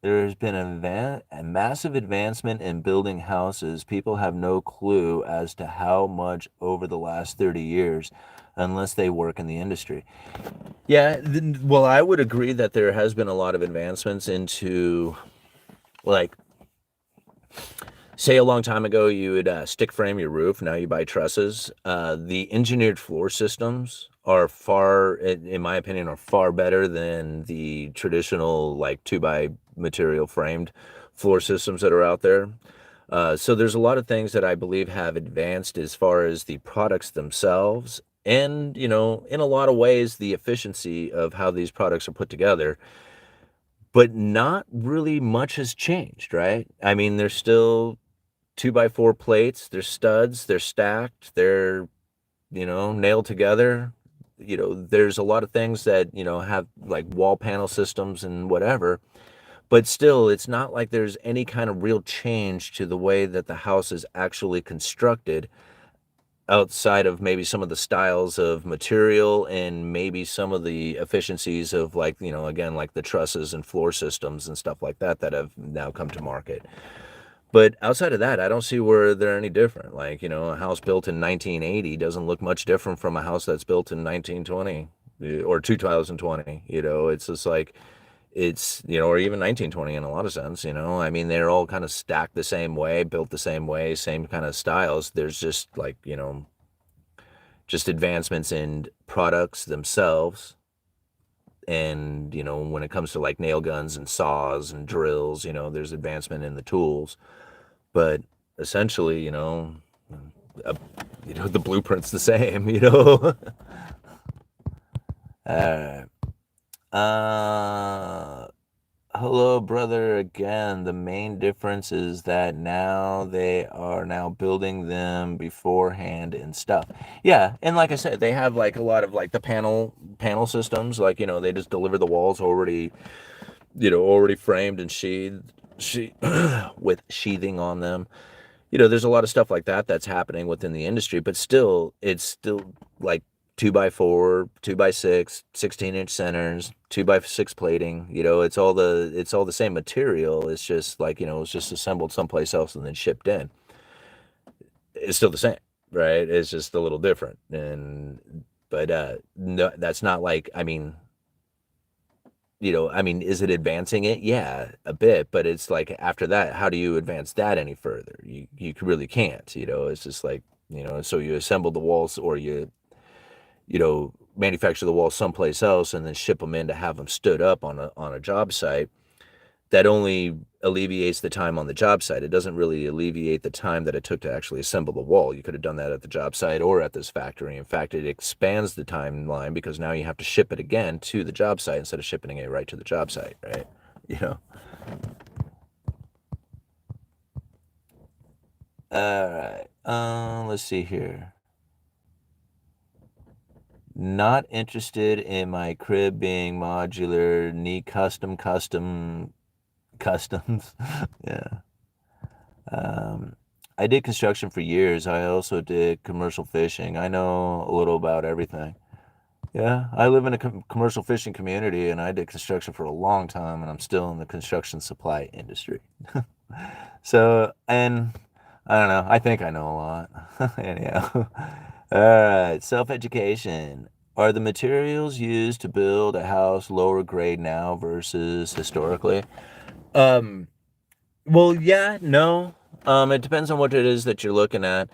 There's been a massive advancement in building houses. People have no clue as to how much over the last 30 years, unless they work in the industry. Yeah, well, I would agree that there has been a lot of advancements into, like, say a long time ago, you would stick frame your roof. Now you buy trusses. The engineered floor systems are far, in my opinion, are far better than the traditional, like, two by material framed floor systems that are out there. So there's a lot of things that I believe have advanced as far as the products themselves. And, in a lot of ways, the efficiency of how these products are put together, but not really much has changed, right? I mean, there's still two by four plates, they're studs, they're stacked, they're, nailed together. There's a lot of things that, have like wall panel systems and whatever, but still, it's not like there's any kind of real change to the way that the house is actually constructed outside of maybe some of the styles of material and maybe some of the efficiencies of, like, again, like the trusses and floor systems and stuff like that that have now come to market. But outside of that, I don't see where they're any different. Like, a house built in 1980 doesn't look much different from a house that's built in 1920 or 2020. It's just like, it's, or even 1920 in a lot of sense. I mean, they're all kind of stacked the same way, built the same way, same kind of styles. There's just, like, just advancements in products themselves. And, when it comes to, like, nail guns and saws and drills, there's advancement in the tools. But essentially, uh, the blueprint's the same, uh, hello, brother. Again, the main difference is that now they are now building them beforehand and stuff. Yeah, and like I said, they have, like, a lot of, like, the panel systems. Like, they just deliver the walls already, already framed and with sheathing on them. There's a lot of stuff like that that's happening within the industry, but still, it's still like 2x4, 2x6, 16-inch centers, 2x6 plating. It's all the same material. It's just like, it's just assembled someplace else and then shipped in. It's still the same, right? It's just a little different. But no, that's not like, is it advancing it? Yeah, a bit, but it's like, after that, how do you advance that any further? You really can't. It's just like, so you assemble the walls, or manufacture the walls someplace else and then ship them in to have them stood up on a job site. that only alleviates the time on the job site. It doesn't really alleviate the time that it took to actually assemble the wall. You could have done that at the job site or at this factory. In fact, it expands the timeline because now you have to ship it again to the job site instead of shipping it right to the job site, right? You know. All right. Let's see here. Not interested in my crib being modular, need customs. Yeah. Um, I did construction for years. I also did commercial fishing. I know a little about everything. Yeah, I live in a commercial fishing community and I did construction for a long time and I'm still in the construction supply industry. So, and I don't know, I think I know a lot. Anyhow. All right, self-education. Are the materials used to build a house lower grade now versus historically? Um, well, yeah, no. It depends on what it is that you're looking at.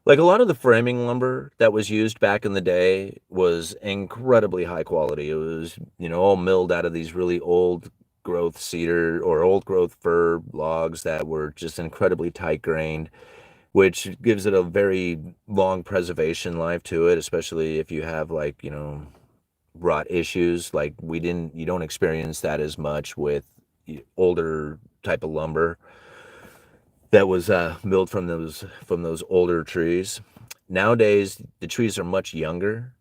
Like a lot of the framing lumber that was used back in the day was incredibly high quality. It was, all milled out of these really old growth cedar or old growth fir logs that were just incredibly tight grained, which gives it a very long preservation life to it, especially if you have like, rot issues. Like you don't experience that as much with older type of lumber that was milled from those older trees. Nowadays, the trees are much younger,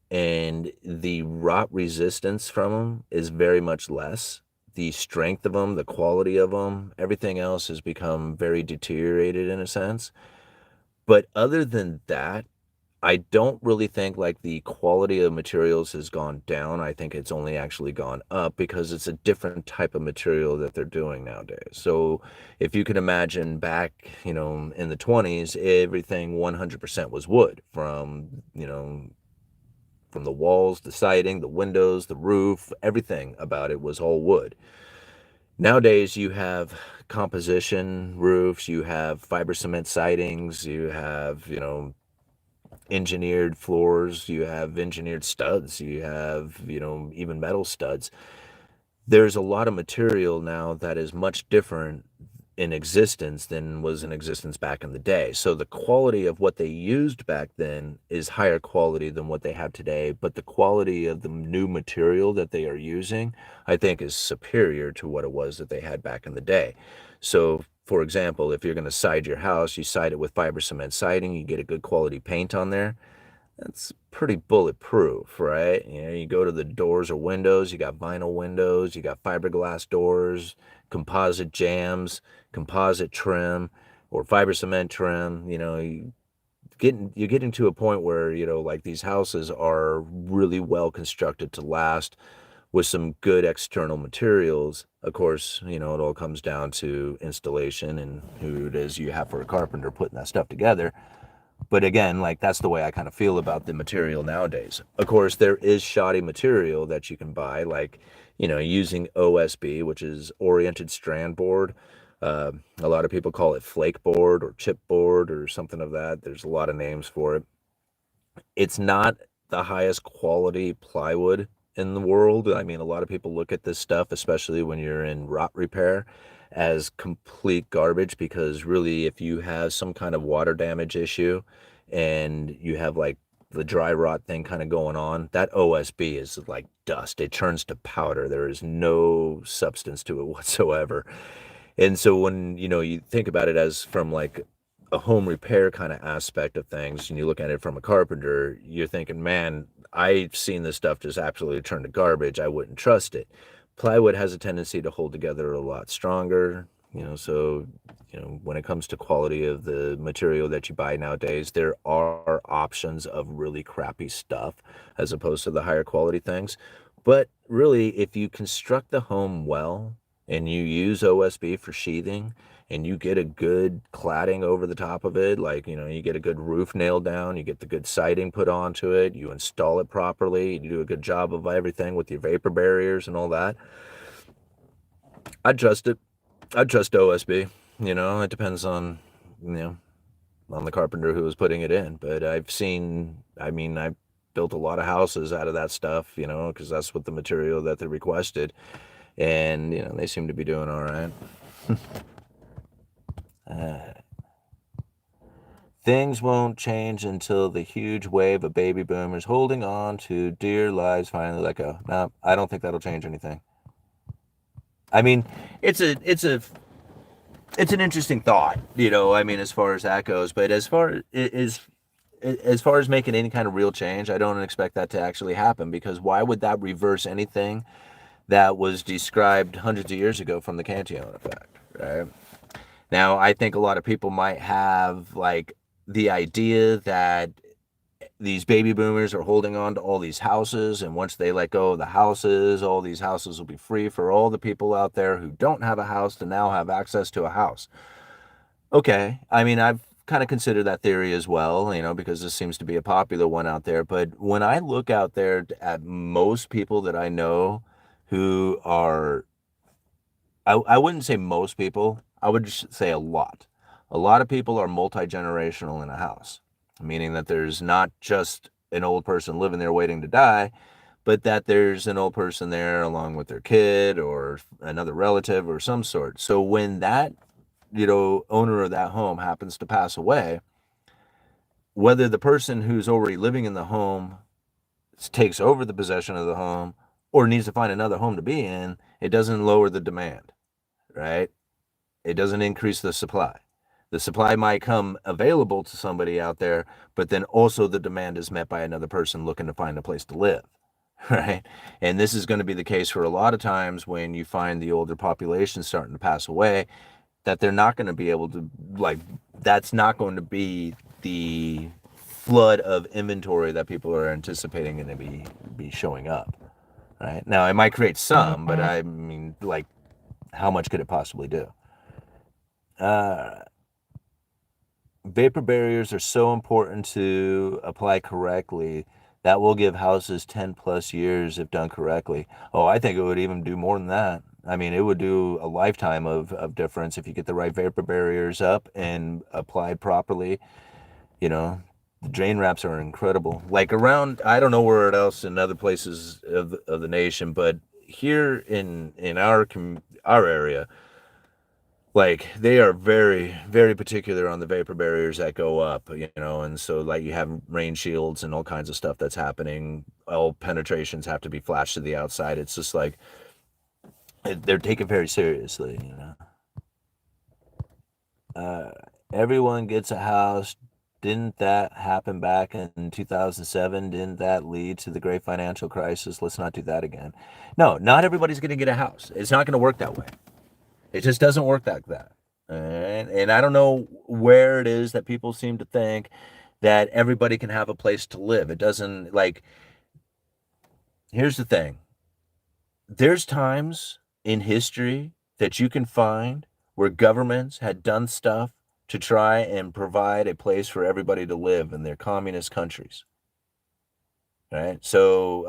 and the rot resistance from them is very much less. The strength of them, the quality of them, everything else has become very deteriorated in a sense. But other than that, I don't really think like the quality of materials has gone down. I think it's only actually gone up because it's a different type of material that they're doing nowadays. So if you can imagine back, in the 20s, everything 100% was wood from the walls, the siding, the windows, the roof, everything about it was all wood. Nowadays, you have composition roofs, you have fiber cement sidings, you have, engineered floors, you have engineered studs, you have, even metal studs. There's a lot of material now that is much different in existence than was in existence back in the day. So the quality of what they used back then is higher quality than what they have today, but the quality of the new material that they are using, I think, is superior to what it was that they had back in the day. So, for example, if you're going to side your house, you side it with fiber cement siding, you get a good quality paint on there. That's pretty bulletproof, right? You go to the doors or windows, you got vinyl windows, you got fiberglass doors, composite jambs, composite trim, or fiber cement trim. You're getting to a point where, like these houses are really well constructed to last with some good external materials. Of course, it all comes down to installation and who it is you have for a carpenter putting that stuff together. But again, like that's the way I kind of feel about the material nowadays. Of course, there is shoddy material that you can buy, like, using OSB, which is oriented strand board. A lot of people call it flake board or chip board or something of that. There's a lot of names for it. It's not the highest quality plywood in the world. I mean, a lot of people look at this stuff, especially when you're in rot repair, as complete garbage because really, if you have some kind of water damage issue and you have like the dry rot thing kind of going on, that OSB is like dust. It turns to powder. There is no substance to it whatsoever. And so when, you think about it as from like a home repair kind of aspect of things, and you look at it from a carpenter, you're thinking, man, I've seen this stuff just absolutely turn to garbage. I wouldn't trust it. Plywood has a tendency to hold together a lot stronger, so, when it comes to quality of the material that you buy nowadays, there are options of really crappy stuff as opposed to the higher quality things. But really, if you construct the home well and you use OSB for sheathing and you get a good cladding over the top of it, like, you get a good roof nailed down, you get the good siding put onto it, you install it properly, you do a good job of everything with your vapor barriers and all that, I'd trust it. I'd trust OSB. It depends on the carpenter who was putting it in. But I've built a lot of houses out of that stuff, because that's what the material that they requested. And, they seem to be doing all right. Things won't change until the huge wave of baby boomers holding on to dear lives finally let go. No, I don't think that'll change anything. I mean, it's an interesting thought, as far as that goes. But as far as making any kind of real change, I don't expect that to actually happen, because why would that reverse anything that was described hundreds of years ago from the Cantillon effect, right? Now, I think a lot of people might have the idea that these baby boomers are holding on to all these houses, and once they let go of the houses, all these houses will be free for all the people out there who don't have a house to now have access to a house. Okay, I've kind of considered that theory as well, because this seems to be a popular one out there. But when I look out there at most people that I know who are, I wouldn't say most people, I would just say a lot. A lot of people are multi-generational in a house, meaning that there's not just an old person living there waiting to die, but that there's an old person there along with their kid or another relative or some sort. So when that, owner of that home happens to pass away, whether the person who's already living in the home takes over the possession of the home or needs to find another home to be in, it doesn't lower the demand, right? It doesn't increase the supply. The supply might come available to somebody out there, but then also the demand is met by another person looking to find a place to live, right? And this is going to be the case for a lot of times when you find the older population starting to pass away, that they're not going to be able to, that's not going to be the flood of inventory that people are anticipating going to be showing up, right? Now, it might create some, but how much could it possibly do? Vapor barriers are so important to apply correctly that will give houses 10 plus years if done correctly. Oh, I think it would even do more than that. It would do a lifetime of difference if you get the right vapor barriers up and applied properly. The drain wraps are incredible. Like around, I don't know where else in other places of the nation, but here in our area, they are very, very particular on the vapor barriers that go up, and so you have rain shields and all kinds of stuff that's happening. All penetrations have to be flashed to the outside. It's just they're taken very seriously. Everyone gets a house. Didn't that happen back in 2007? Didn't that lead to the great financial crisis? Let's not do that again. No, not everybody's going to get a house. It's not going to work that way. It just doesn't work like that. And I don't know where it is that people seem to think that everybody can have a place to live. It doesn't, here's the thing. There's times in history that you can find where governments had done stuff to try and provide a place for everybody to live in their communist countries. Right? So,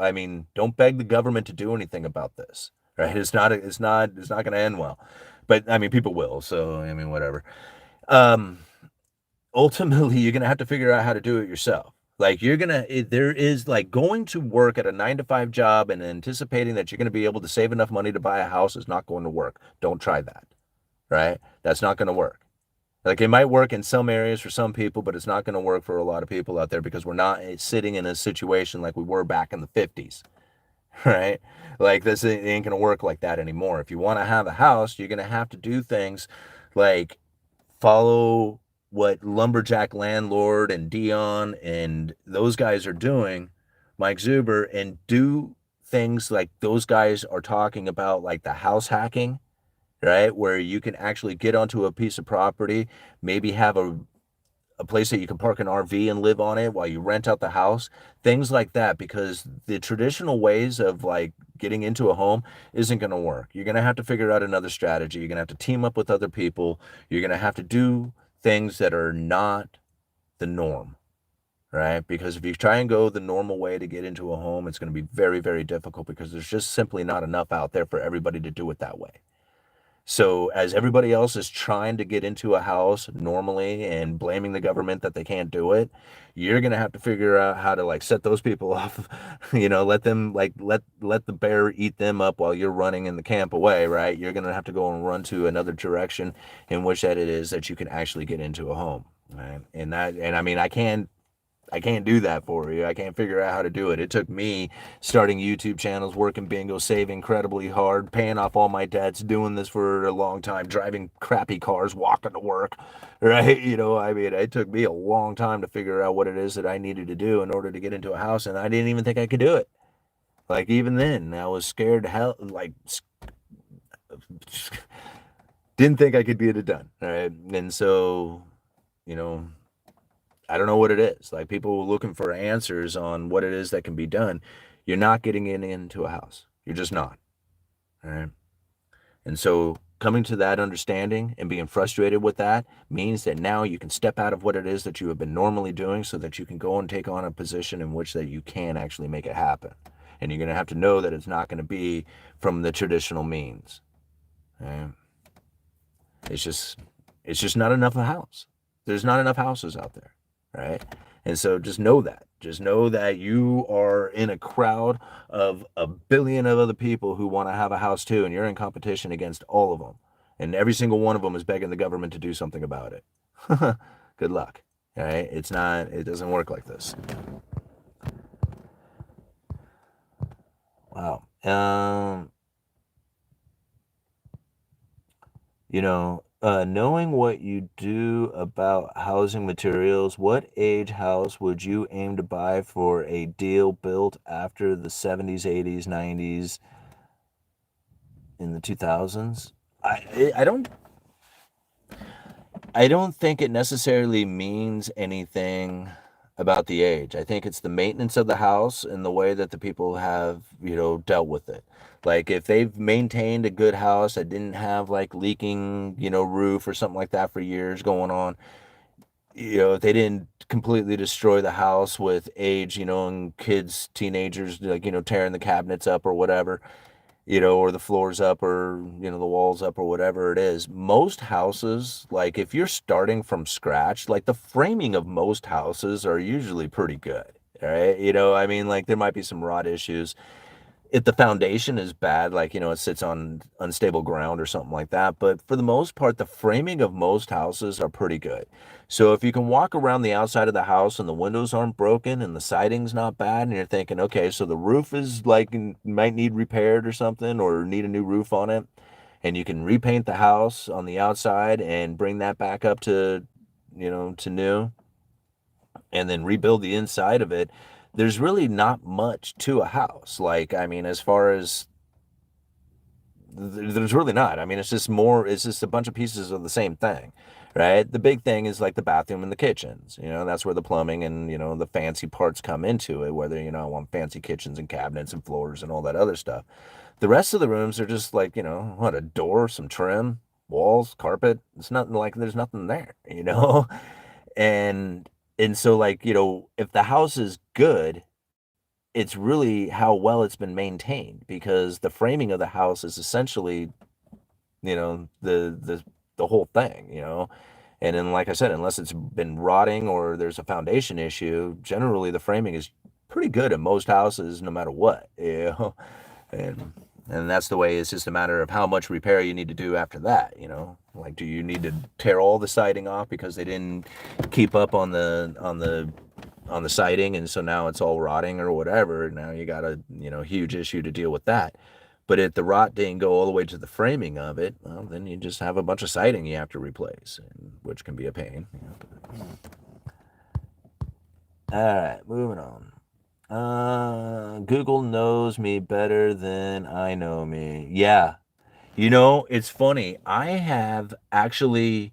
don't beg the government to do anything about this. Right? It's not going to end well. But people will. So, whatever. Ultimately, you're going to have to figure out how to do it yourself. There is going to work at a 9-to-5 job and anticipating that you're going to be able to save enough money to buy a house is not going to work. Don't try that. Right? That's not going to work. It might work in some areas for some people, but it's not going to work for a lot of people out there because we're not sitting in a situation like we were back in the 50s, right? This ain't going to work like that anymore. If you want to have a house, you're going to have to do things like follow what Lumberjack Landlord and Dion and those guys are doing, Mike Zuber, and do things like those guys are talking about, like the house hacking, right? Where you can actually get onto a piece of property, maybe have a place that you can park an RV and live on it while you rent out the house, things like that, because the traditional ways of getting into a home isn't going to work. You're going to have to figure out another strategy. You're going to have to team up with other people. You're going to have to do things that are not the norm, right? Because if you try and go the normal way to get into a home, it's going to be very, very difficult because there's just simply not enough out there for everybody to do it that way. So as everybody else is trying to get into a house normally and blaming the government that they can't do it, you're gonna have to figure out how to like set those people off, let them like let the bear eat them up while you're running in the camp away, right? You're gonna have to go and run to another direction in which that it is that you can actually get into a home, right? And I mean I can't do that for you. I can't figure out how to do it. It took me starting YouTube channels, working bingo, saving incredibly hard, paying off all my debts, doing this for a long time, driving crappy cars, walking to work, right? I mean, it took me a long time to figure out what it is that I needed to do in order to get into a house, and I didn't even think I could do it. Like, even then, I was scared to hell, like, didn't think I could get it done, right? And so, you know, I don't know what it is. Like, people looking for answers on what it is that can be done. You're not getting into a house. You're just not. All right. And so coming to that understanding and being frustrated with that means that now you can step out of what it is that you have been normally doing so that you can go and take on a position in which that you can actually make it happen. And you're going to have to know that it's not going to be from the traditional means. Right? It's just not enough of a house. There's not enough houses out there. Right? And so just know that. Just know that you are in a crowd of a billion of other people who want to have a house too, and you're in competition against all of them. And every single one of them is begging the government to do something about it. Good luck. Right? It doesn't work like this. Wow. Knowing what you do about housing materials, what age house would you aim to buy for a deal built after the 70s, 80s, 90s, in the 2000s? I don't think it necessarily means anything about the age. I think it's the maintenance of the house and the way that the people have, dealt with it. Like, if they've maintained a good house that didn't have like leaking, roof or something like that for years going on, if they didn't completely destroy the house with age, and kids, teenagers, like, tearing the cabinets up or whatever, or the floors up or, the walls up or whatever it is. Most houses, like if you're starting from scratch, like the framing of most houses are usually pretty good. Right. I mean, like there might be some rot issues. If the foundation is bad, like, it sits on unstable ground or something like that. But for the most part, the framing of most houses are pretty good. So if you can walk around the outside of the house and the windows aren't broken and the siding's not bad, and you're thinking, okay, so the roof is like might need repaired or something or need a new roof on it, and you can repaint the house on the outside and bring that back up to new, and then rebuild the inside of it, there's really not much to a house. Like, I mean, as far as there's really not. I mean, it's just a bunch of pieces of the same thing, right? The big thing is like the bathroom and the kitchens. That's where the plumbing and, the fancy parts come into it, whether, I want fancy kitchens and cabinets and floors and all that other stuff. The rest of the rooms are just like, what, a door, some trim, walls, carpet. It's nothing, like there's nothing there. And so, like, if the house is good, it's really how well it's been maintained, because the framing of the house is essentially, the whole thing. And then, like I said, unless it's been rotting or there's a foundation issue, generally the framing is pretty good in most houses, no matter what. And that's the way. It's just a matter of how much repair you need to do after that. Like, do you need to tear all the siding off because they didn't keep up on the siding, and so now it's all rotting or whatever? Now you got a huge issue to deal with that. But if the rot didn't go all the way to the framing of it, well, then you just have a bunch of siding you have to replace, which can be a pain. All right, moving on. Google knows me better than I know me. Yeah. It's funny. I have actually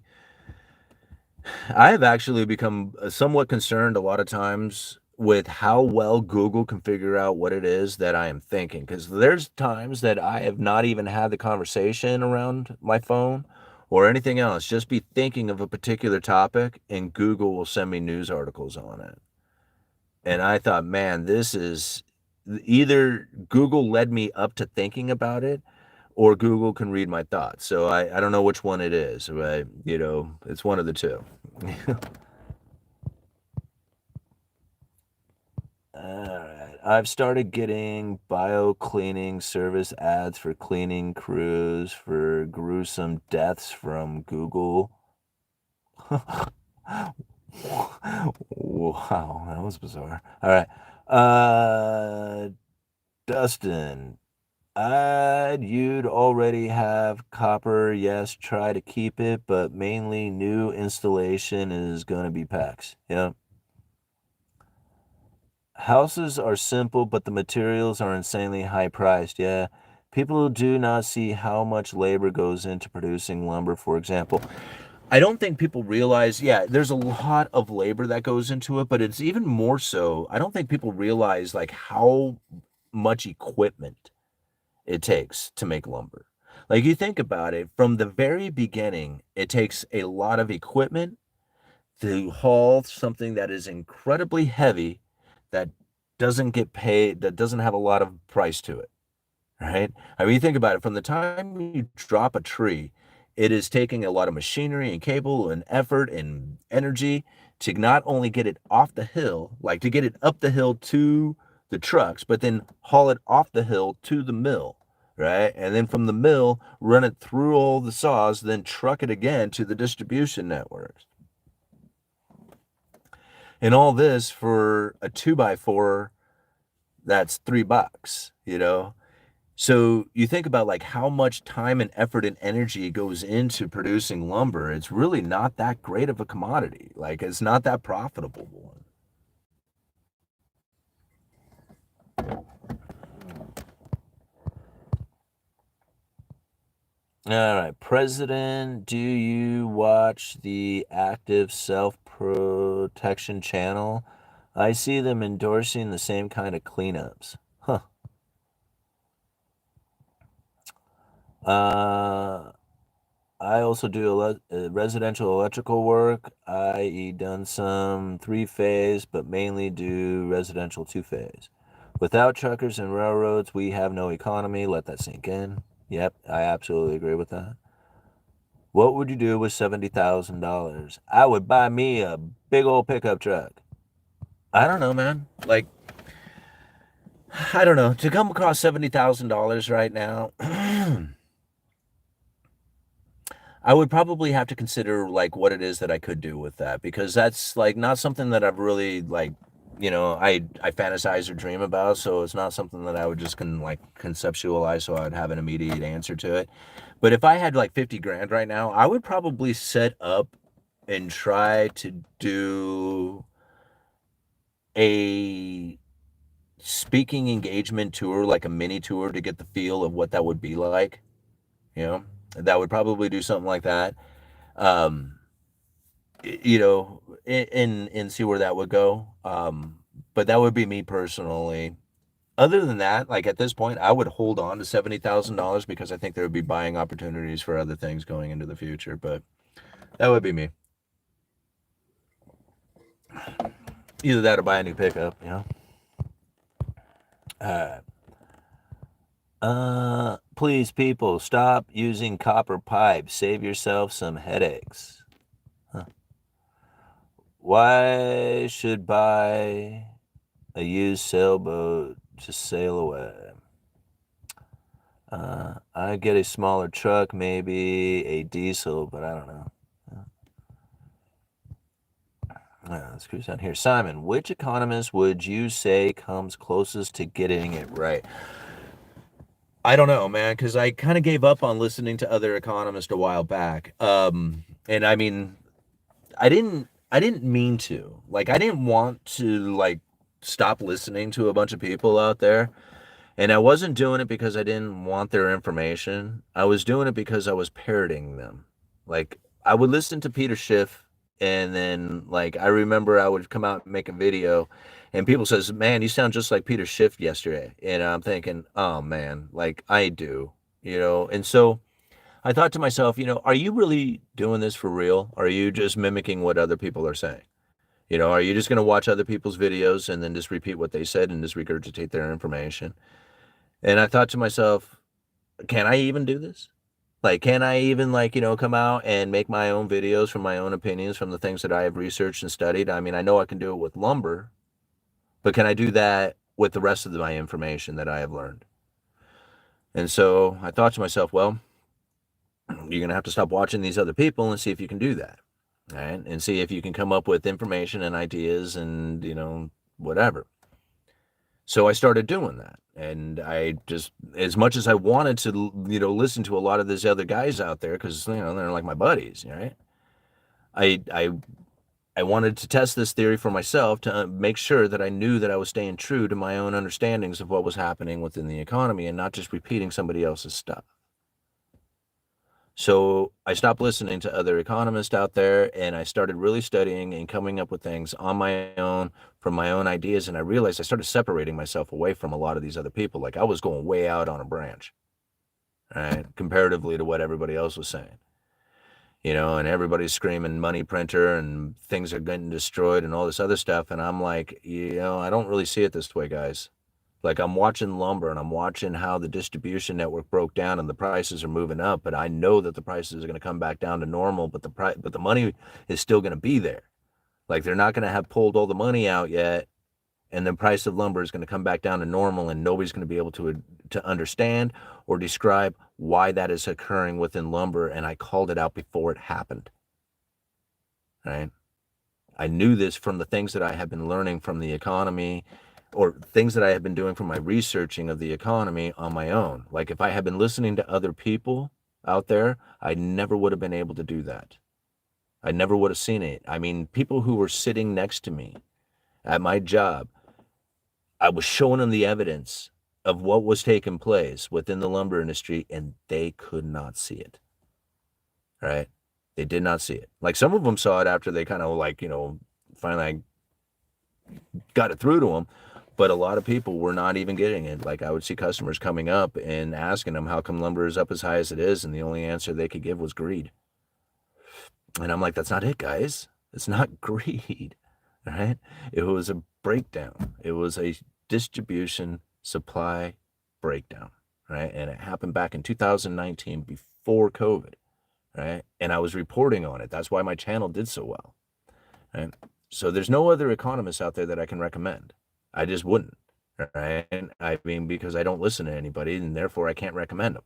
become somewhat concerned a lot of times with how well Google can figure out what it is that I am thinking. Because there's times that I have not even had the conversation around my phone or anything else, just be thinking of a particular topic, and Google will send me news articles on it. And I thought, man, this is either Google led me up to thinking about it, or Google can read my thoughts. So I don't know which one it is, but it's one of the two. Alright. I've started getting bio cleaning service ads for cleaning crews for gruesome deaths from Google. Wow, that was bizarre. All right. Dustin, you'd already have copper. Yes, try to keep it, but mainly new installation is going to be PAX. Yeah. Houses are simple, but the materials are insanely high priced. Yeah. People do not see how much labor goes into producing lumber, for example. I don't think people realize, yeah, there's a lot of labor that goes into it, but it's even more so. I don't think people realize like how much equipment it takes to make lumber. Like you think about it, from the very beginning, it takes a lot of equipment to haul something that is incredibly heavy that doesn't get paid, that doesn't have a lot of price to it, right? I mean, you think about it, from the time you drop a tree, it is taking a lot of machinery and cable and effort and energy to not only get it off the hill, like to get it up the hill to the trucks, but then haul it off the hill to the mill, right? And then from the mill, run it through all the saws, then truck it again to the distribution networks. And all this for a 2x4 that's $3. So you think about like how much time and effort and energy goes into producing lumber. It's really not that great of a commodity. Like it's not that profitable one. All right, President, do you watch the Active Self-Protection channel? I see them endorsing the same kind of cleanups. Huh. Uh, I also do residential electrical work, i.e. done some three-phase, but mainly do residential two-phase. Without truckers and railroads, we have no economy. Let that sink in. Yep, I absolutely agree with that. What would you do with $70,000? I would buy me a big old pickup truck. I don't know, man. Like, I don't know. To come across $70,000 right now, I would probably have to consider like what it is that I could do with that, because that's like not something that I've really like, I fantasize or dream about, so it's not something that I would just like conceptualize so I'd have an immediate answer to it. But if I had like 50 grand right now, I would probably set up and try to do a speaking engagement tour, like a mini tour, to get the feel of what that would be like. That would probably do something like that. Um, and see where that would go. But that would be me personally. Other than that, like at this point, I would hold on to $70,000 because I think there would be buying opportunities for other things going into the future. But that would be me. Either that or buy a new pickup. Please, people, stop using copper pipe. Save yourself some headaches. Huh. Why should buy a used sailboat to sail away? I get a smaller truck, maybe a diesel, but I don't know. Let's cruise down here. Simon, which economist would you say comes closest to getting it right? I don't know, man, because I kind of gave up on listening to other economists a while back. And I mean, I didn't mean to. Like, I didn't want to like stop listening to a bunch of people out there. And I wasn't doing it because I didn't want their information. I was doing it because I was parroting them. Like, I would listen to Peter Schiff, and then like I remember I would come out and make a video, and people says, "Man, you sound just like Peter Schiff yesterday." And I'm thinking, "Oh man, like I do." And so I thought to myself, are you really doing this for real? Or are you just mimicking what other people are saying? Are you just going to watch other people's videos and then just repeat what they said and just regurgitate their information? And I thought to myself, can I even do this? Like, can I even, like, come out and make my own videos from my own opinions from the things that I have researched and studied? I mean, I know I can do it with lumber, but can I do that with the rest of my information that I have learned? And so I thought to myself, well, you're going to have to stop watching these other people and see if you can do that. Right? And see if you can come up with information and ideas and, whatever. So I started doing that. And I just, as much as I wanted to, listen to a lot of these other guys out there, because, they're like my buddies, right? I, I, I wanted to test this theory for myself to make sure that I knew that I was staying true to my own understandings of what was happening within the economy and not just repeating somebody else's stuff. So I stopped listening to other economists out there and I started really studying and coming up with things on my own from my own ideas. And I realized I started separating myself away from a lot of these other people. Like I was going way out on a branch, right? Comparatively to what everybody else was saying, and everybody's screaming money printer and things are getting destroyed and all this other stuff. And I'm like, I don't really see it this way, guys. Like I'm watching lumber and I'm watching how the distribution network broke down and the prices are moving up, but I know that the prices are going to come back down to normal, but the money is still going to be there. Like they're not going to have pulled all the money out yet, and the price of lumber is going to come back down to normal, and nobody's going to be able to understand or describe why that is occurring within lumber. And I called it out before it happened. Right? I knew this from the things that I had been learning from the economy or things that I had been doing from my researching of the economy on my own. Like if I had been listening to other people out there, I never would have been able to do that. I never would have seen it. I mean, people who were sitting next to me at my job, I was showing them the evidence of what was taking place within the lumber industry, and they could not see it. Right? They did not see it. Like some of them saw it after they kind of like, finally got it through to them. But a lot of people were not even getting it. Like I would see customers coming up and asking them how come lumber is up as high as it is, and the only answer they could give was greed. And I'm like, that's not it, guys. It's not greed, right? It was a breakdown. It was a distribution supply breakdown, right? And it happened back in 2019 before COVID, right? And I was reporting on it. That's why my channel did so well, right? So there's no other economists out there that I can recommend. I just wouldn't, right? I mean, because I don't listen to anybody and therefore I can't recommend them.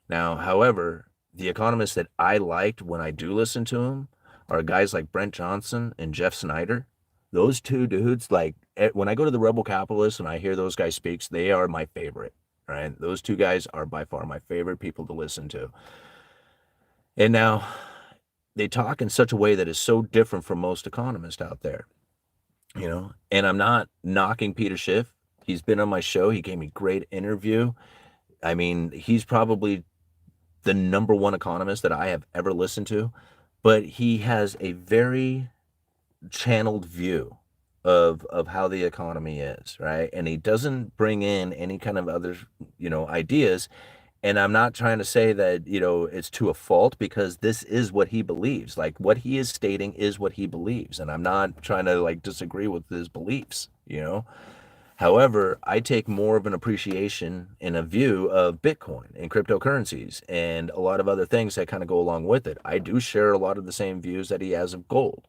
Now, however, the economists that I liked when I do listen to them are guys like Brent Johnson and Jeff Snyder. Those two dudes, like when I go to the Rebel Capitalist and I hear those guys speak, they are my favorite, right? Those two guys are by far my favorite people to listen to. And now they talk in such a way that is so different from most economists out there. And I'm not knocking Peter Schiff. He's been on my show. He gave me a great interview. I mean, he's probably the number one economist that I have ever listened to, but he has a very channeled view of how the economy is, right? And he doesn't bring in any kind of other, ideas. And I'm not trying to say that, it's to a fault because this is what he believes. Like what he is stating is what he believes. And I'm not trying to like disagree with his beliefs. However, I take more of an appreciation and a view of Bitcoin and cryptocurrencies and a lot of other things that kind of go along with it. I do share a lot of the same views that he has of gold,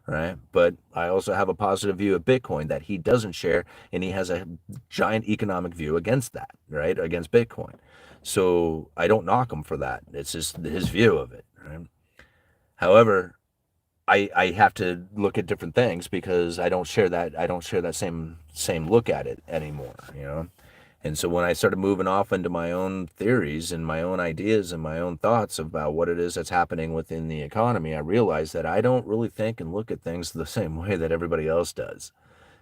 right? But I also have a positive view of Bitcoin that he doesn't share, and he has a giant economic view against that, right? Against Bitcoin. So I don't knock him for that. It's just his view of it, right? However, I have to look at different things because I don't share that same look at it anymore. And so when I started moving off into my own theories and my own ideas and my own thoughts about what it is that's happening within the economy, I realized that I don't really think and look at things the same way that everybody else does.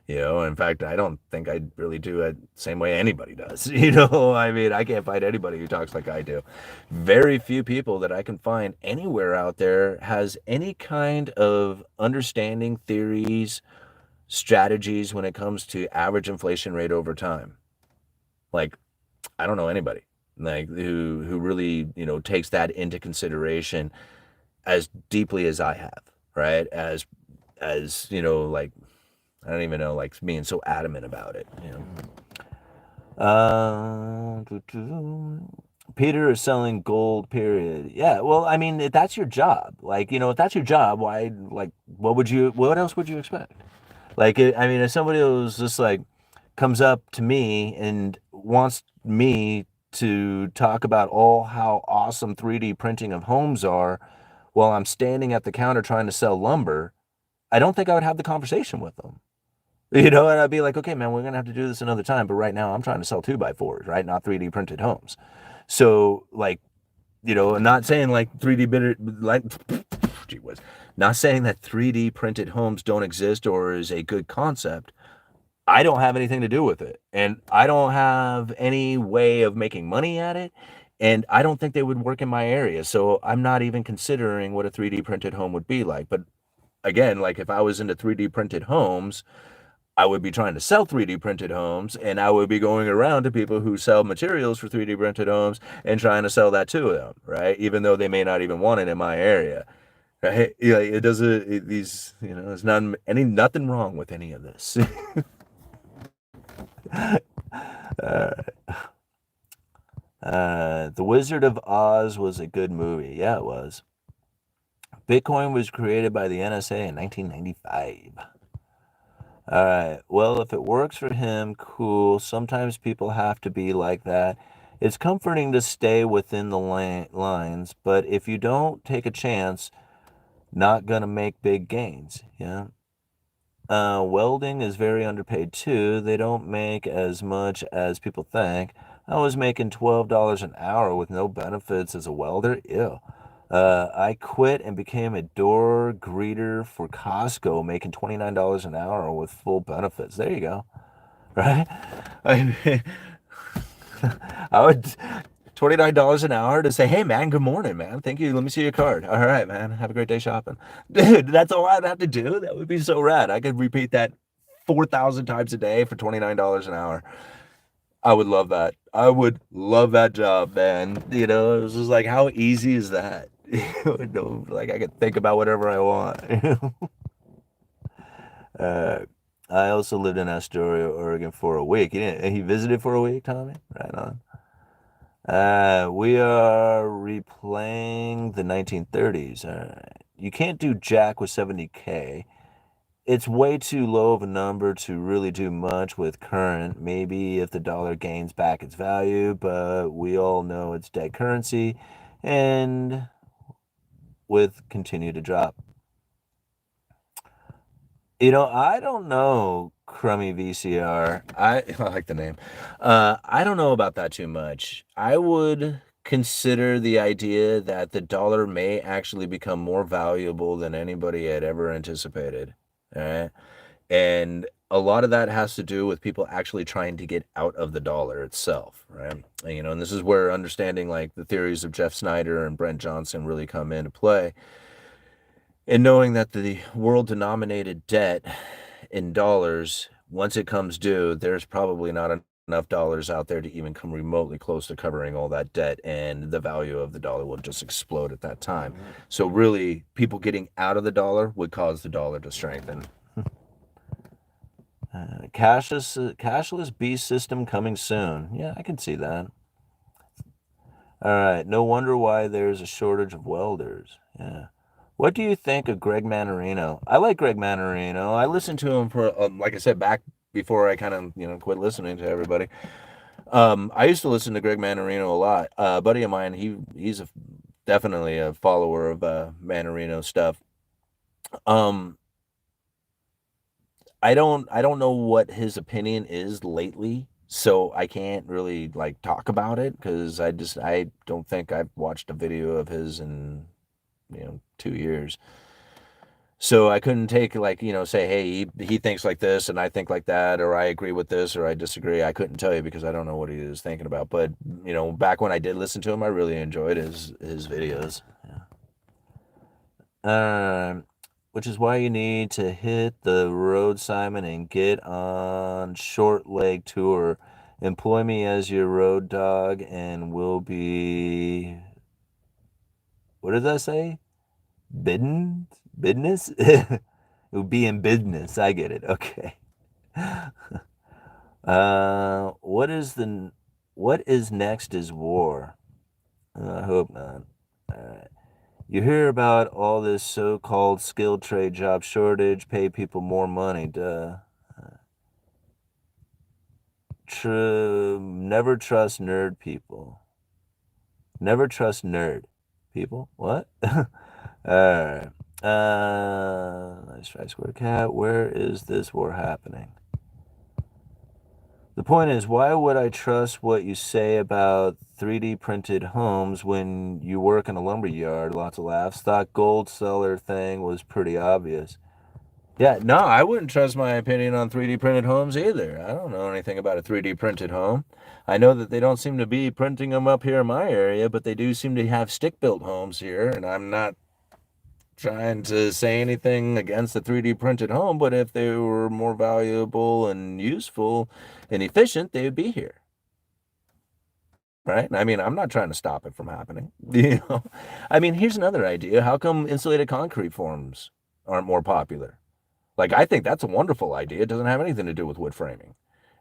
In fact, I don't think I really do it the same way anybody does. I mean, I can't find anybody who talks like I do. Very few people that I can find anywhere out there has any kind of understanding, theories, strategies when it comes to average inflation rate over time. Like, I don't know anybody like who really, takes that into consideration as deeply as I have, right? As, like I don't even know, like being so adamant about it. Peter is selling gold, period. Yeah, well, I mean, if that's your job. Like, if that's your job, why, like, what else would you expect? Like, I mean, if somebody was just like, comes up to me and wants me to talk about all how awesome 3D printing of homes are while I'm standing at the counter trying to sell lumber, I don't think I would have the conversation with them. And I'd be like, okay, man, we're going to have to do this another time. But right now I'm trying to sell 2x4s, right? Not 3D printed homes. So, like, I'm not saying like 3D printed, like, gee whiz, not saying that 3D printed homes don't exist or is a good concept. I don't have anything to do with it. And I don't have any way of making money at it. And I don't think they would work in my area. So I'm not even considering what a 3D printed home would be like. But again, like if I was into 3D printed homes, I would be trying to sell 3D printed homes and I would be going around to people who sell materials for 3D printed homes and trying to sell that to them, right? Even though they may not even want it in my area. Right? Yeah, it doesn't, there's nothing wrong with any of this. uh, The Wizard of Oz was a good movie. Yeah, it was. Bitcoin was created by the NSA in 1995. All right. Well, if it works for him, cool. Sometimes people have to be like that. It's comforting to stay within the lines, but if you don't take a chance, not gonna make big gains. Yeah. Welding is very underpaid too. They don't make as much as people think. I was making $12 an hour with no benefits as a welder. Ew. I quit and became a door greeter for Costco, making $29 an hour with full benefits. There you go. Right? I mean, I would $29 an hour to say, hey man, good morning, man. Thank you. Let me see your card. All right, man. Have a great day shopping. Dude, that's all I'd have to do. That would be so rad. I could repeat that 4,000 times a day for $29 an hour. I would love that. I would love that job, man. It was just like, how easy is that? Like I could think about whatever I want. uh, I also lived in Astoria, Oregon for a week. He visited for a week, Tommy? Right on. We are replaying the 1930s. All right. You can't do jack with 70K. It's way too low of a number to really do much with current. Maybe if the dollar gains back its value, but we all know it's dead currency and with continue to drop. I don't know, Crummy VCR. I like the name. I don't know about that too much. I would consider the idea that the dollar may actually become more valuable than anybody had ever anticipated. All right. And a lot of that has to do with people actually trying to get out of the dollar itself, right? And this is where understanding like the theories of Jeff Snyder and Brent Johnson really come into play. And knowing that the world denominated debt in dollars, once it comes due, there's probably not enough dollars out there to even come remotely close to covering all that debt, and the value of the dollar will just explode at that time. So really, people getting out of the dollar would cause the dollar to strengthen. Cashless beast system coming soon. Yeah, I can see that. All right. No wonder why there's a shortage of welders. Yeah. What do you think of Greg Manarino? I like Greg Manarino. I listened to him for, like I said, back before I kind of, quit listening to everybody. I used to listen to Greg Manarino a lot. A buddy of mine, he's definitely a follower of Manarino stuff. I don't know what his opinion is lately, so I can't really like talk about it because I don't think I've watched a video of his in 2 years. So I couldn't take like, say, hey, he thinks like this and I think like that, or I agree with this or I disagree. I couldn't tell you because I don't know what he is thinking about. But, back when I did listen to him, I really enjoyed his videos. Yeah. Which is why you need to hit the road, Simon, and get on short leg tour. Employ me as your road dog and we'll be, what does that say? Bidden? Business? It would be in business. I get it. Okay. Uh, what is next is war. I hope not. All right. You hear about all this so-called skilled trade job shortage, pay people more money, duh. Never trust nerd people. Never trust nerd people. What? Alright. Let's try square cat. Where is this war happening? The point is, why would I trust what you say about 3D printed homes when you work in a lumber yard? Lots of laughs. Thought gold seller thing was pretty obvious. Yeah, no, I wouldn't trust my opinion on 3D printed homes either. I don't know anything about a 3D printed home. I know that they don't seem to be printing them up here in my area, but they do seem to have stick-built homes here, and I'm not trying to say anything against the 3D printed home, but if they were more valuable and useful and efficient, they would be here. Right? I mean, I'm not trying to stop it from happening. I mean, here's another idea. How come insulated concrete forms aren't more popular? Like, I think that's a wonderful idea. It doesn't have anything to do with wood framing,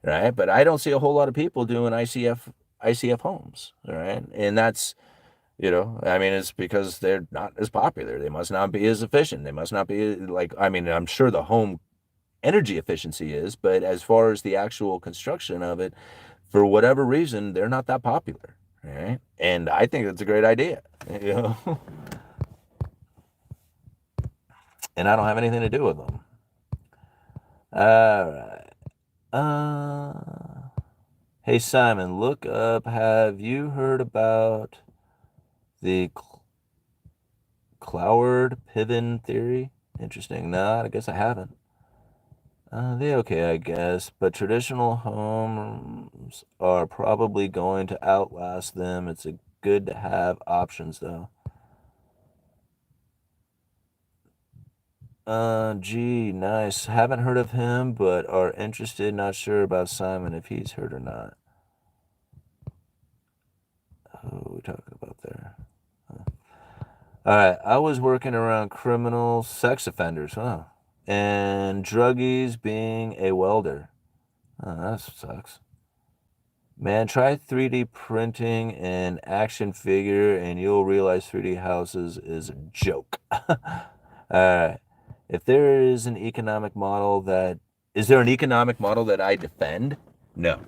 right? But I don't see a whole lot of people doing ICF homes, all right? And that's, I mean, it's because they're not as popular. They must not be as efficient. They must not be like, I mean, I'm sure the home energy efficiency is, but as far as the actual construction of it, for whatever reason, they're not that popular, right? And I think it's a great idea, and I don't have anything to do with them. All right. Hey Simon, look up. Have you heard about the Cloward-Piven theory? Interesting. No, I guess I haven't. They okay, I guess, but traditional homes are probably going to outlast them. It's good to have options, though. Gee, nice. Haven't heard of him, but are interested. Not sure about Simon if he's heard or not. Who are we talking about there? All right, I was working around criminal sex offenders, huh? And druggies being a welder. Oh, that sucks. Man, try 3D printing an action figure and you'll realize 3D houses is a joke. All right. If there is an economic model that, is there an economic model that I defend? No.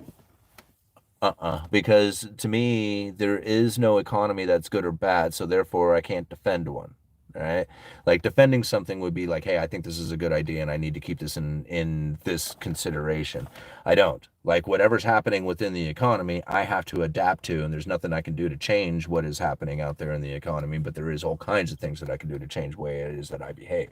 Because to me, there is no economy that's good or bad, so therefore I can't defend one. Right? Like defending something would be like, hey, I think this is a good idea and I need to keep this in this consideration. I don't. Like whatever's happening within the economy, I have to adapt to, and there's nothing I can do to change what is happening out there in the economy, but there is all kinds of things that I can do to change the way it is that I behave.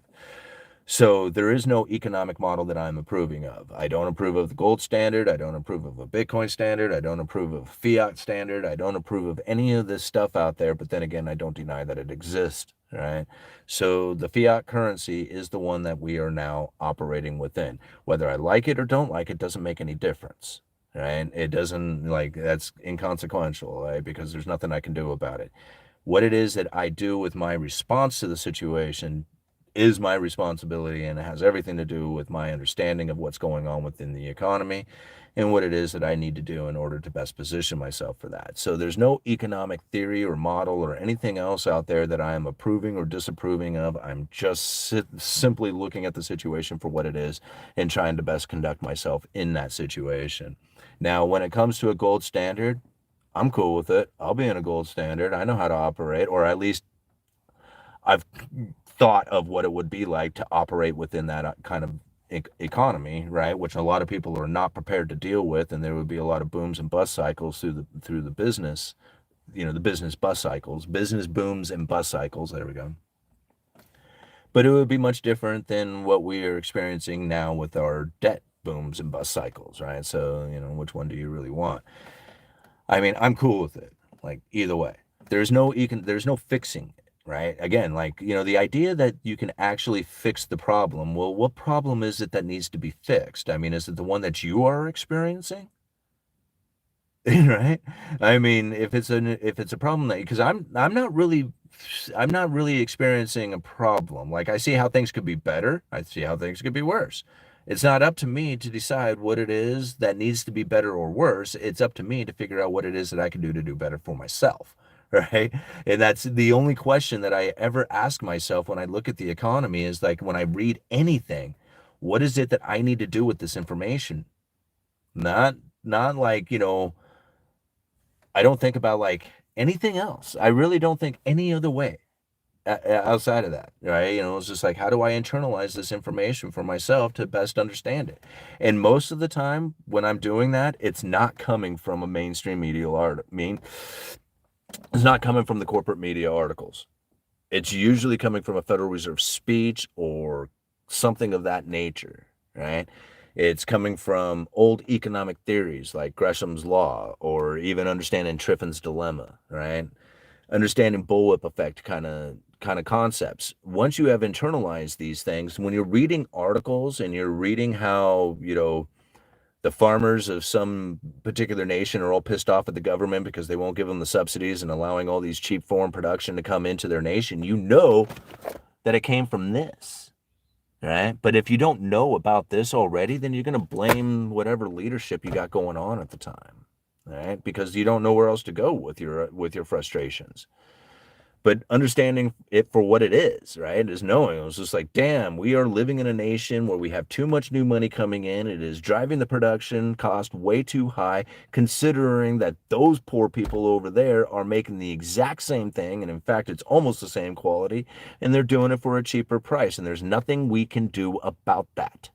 So there is no economic model that I'm approving of. I don't approve of the gold standard. I don't approve of a Bitcoin standard. I don't approve of fiat standard. I don't approve of any of this stuff out there. But then again, I don't deny that it exists, right? So the fiat currency is the one that we are now operating within. Whether I like it or don't like it doesn't make any difference, right? It doesn't, like, that's inconsequential, right? Because there's nothing I can do about it. What it is that I do with my response to the situation is my responsibility, and it has everything to do with my understanding of what's going on within the economy and what it is that I need to do in order to best position myself for that. So there's no economic theory or model or anything else out there that I am approving or disapproving of. I'm just simply looking at the situation for what it is and trying to best conduct myself in that situation. Now, when it comes to a gold standard, I'm cool with it. I'll be in a gold standard. I know how to operate, or at least I've thought of what it would be like to operate within that kind of economy, right? Which a lot of people are not prepared to deal with, and there would be a lot of booms and bust cycles through the business, the business bust cycles, business booms and bust cycles. There we go. But it would be much different than what we are experiencing now with our debt booms and bust cycles, right? So, which one do you really want? I mean, I'm cool with it. Like either way, there's no fixing, right? Again, like, the idea that you can actually fix the problem. Well, what problem is it that needs to be fixed? I mean, is it the one that you are experiencing? Right? I mean, if it's a problem that, because I'm not really experiencing a problem. Like I see how things could be better. I see how things could be worse. It's not up to me to decide what it is that needs to be better or worse. It's up to me to figure out what it is that I can do to do better for myself, right? And that's the only question that I ever ask myself when I look at the economy is like, when I read anything, what is it that I need to do with this information? Not, not like, I don't think about like anything else. I really don't think any other way outside of that, right? It's just like, how do I internalize this information for myself to best understand it? And most of the time when I'm doing that, it's not coming from a mainstream media it's not coming from the corporate media articles. It's usually coming from a Federal Reserve speech or something of that nature, right? It's coming from old economic theories like Gresham's law, or even understanding Triffin's dilemma, right? Understanding bullwhip effect kind of concepts. Once you have internalized these things, when you're reading articles and you're reading how, the farmers of some particular nation are all pissed off at the government because they won't give them the subsidies and allowing all these cheap foreign production to come into their nation, you know that it came from this, right? But if you don't know about this already, then you're going to blame whatever leadership you got going on at the time, right? Because you don't know where else to go with your frustrations. But understanding it for what it is, right, is knowing it was just like, damn, we are living in a nation where we have too much new money coming in. It is driving the production cost way too high, considering that those poor people over there are making the exact same thing. And in fact, it's almost the same quality, and they're doing it for a cheaper price. And there's nothing we can do about that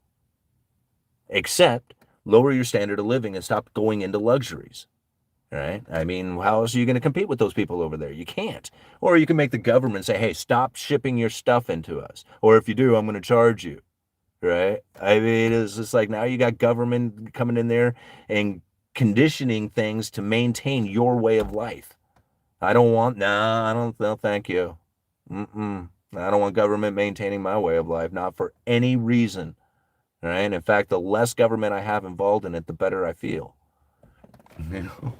except lower your standard of living and stop going into luxuries. Right? I mean, how else are you going to compete with those people over there? You can't. Or you can make the government say, hey, stop shipping your stuff into us. Or if you do, I'm going to charge you. Right? I mean, it's just like now you got government coming in there and conditioning things to maintain your way of life. I don't want, nah, I don't, no, thank you. I don't want government maintaining my way of life, not for any reason. Right? In fact, the less government I have involved in it, the better I feel. You know?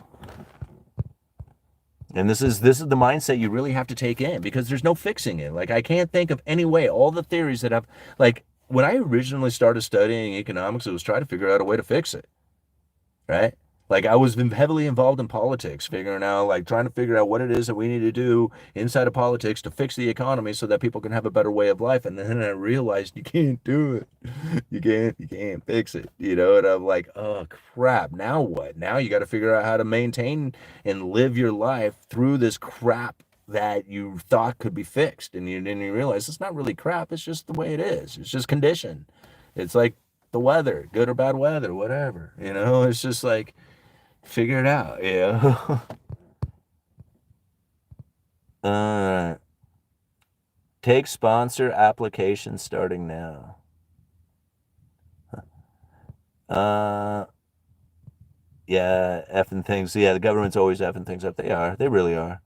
And this is the mindset you really have to take in, because there's no fixing it. Like, I can't think of any way. All the theories that I've, like, when I originally started studying economics, it was trying to figure out a way to fix it, right? Like, I was heavily involved in politics, figuring out, like, trying to figure out what it is that we need to do inside of politics to fix the economy so that people can have a better way of life. And then I realized you can't do it. You can't fix it, And I'm like, oh crap, now what? Now you got to figure out how to maintain and live your life through this crap that you thought could be fixed. And then you realize it's not really crap, it's just the way it is. It's just condition. It's like the weather, good or bad weather, whatever. It's just like, figure it out, uh, take sponsor application starting now. Yeah, effing things. Yeah, the government's always effing things up. They are. They really are.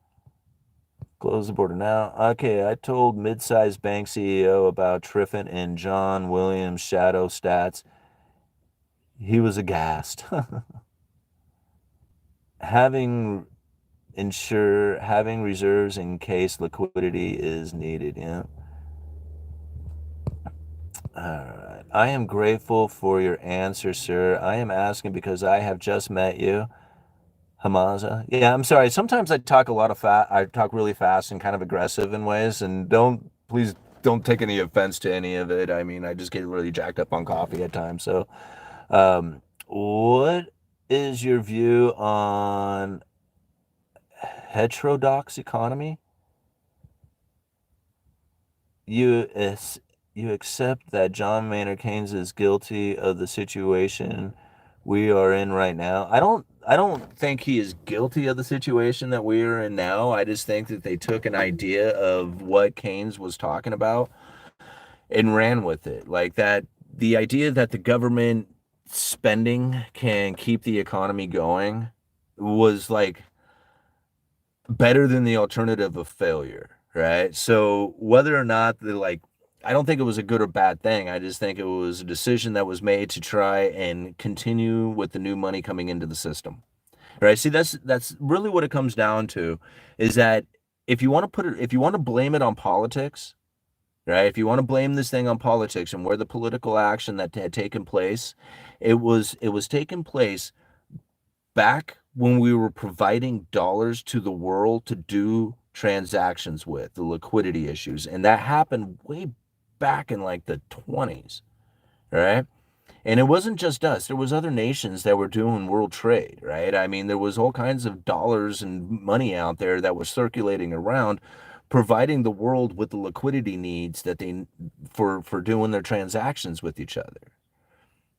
Close the border now. Okay, I told mid-sized bank CEO about Triffin and John Williams' shadow stats. He was aghast. Having reserves in case liquidity is needed. Yeah. All right. I am grateful for your answer, sir. I am asking because I have just met you. Hamaza. Yeah, I'm sorry. Sometimes I talk I talk really fast and kind of aggressive in ways, and please don't take any offense to any of it. I mean, I just get really jacked up on coffee at times. So, what is your view on heterodox economy? You you accept that John Maynard Keynes is guilty of the situation we are in right now? I don't think he is guilty of the situation that we are in now. I just think that they took an idea of what Keynes was talking about and ran with it. Like that, the idea that the government spending can keep the economy going was like better than the alternative of failure, right? So whether or not I don't think it was a good or bad thing. I just think it was a decision that was made to try and continue with the new money coming into the system, right? See, that's really what it comes down to, is that if you want to blame it on politics, right? If you want to blame this thing on politics and where the political action that had taken place, it was taking place back when we were providing dollars to the world to do transactions with, the liquidity issues. And that happened way back in like the 20s, right? And it wasn't just us. There was other nations that were doing world trade, right? I mean, there was all kinds of dollars and money out there that was circulating around, providing the world with the liquidity needs that they for doing their transactions with each other,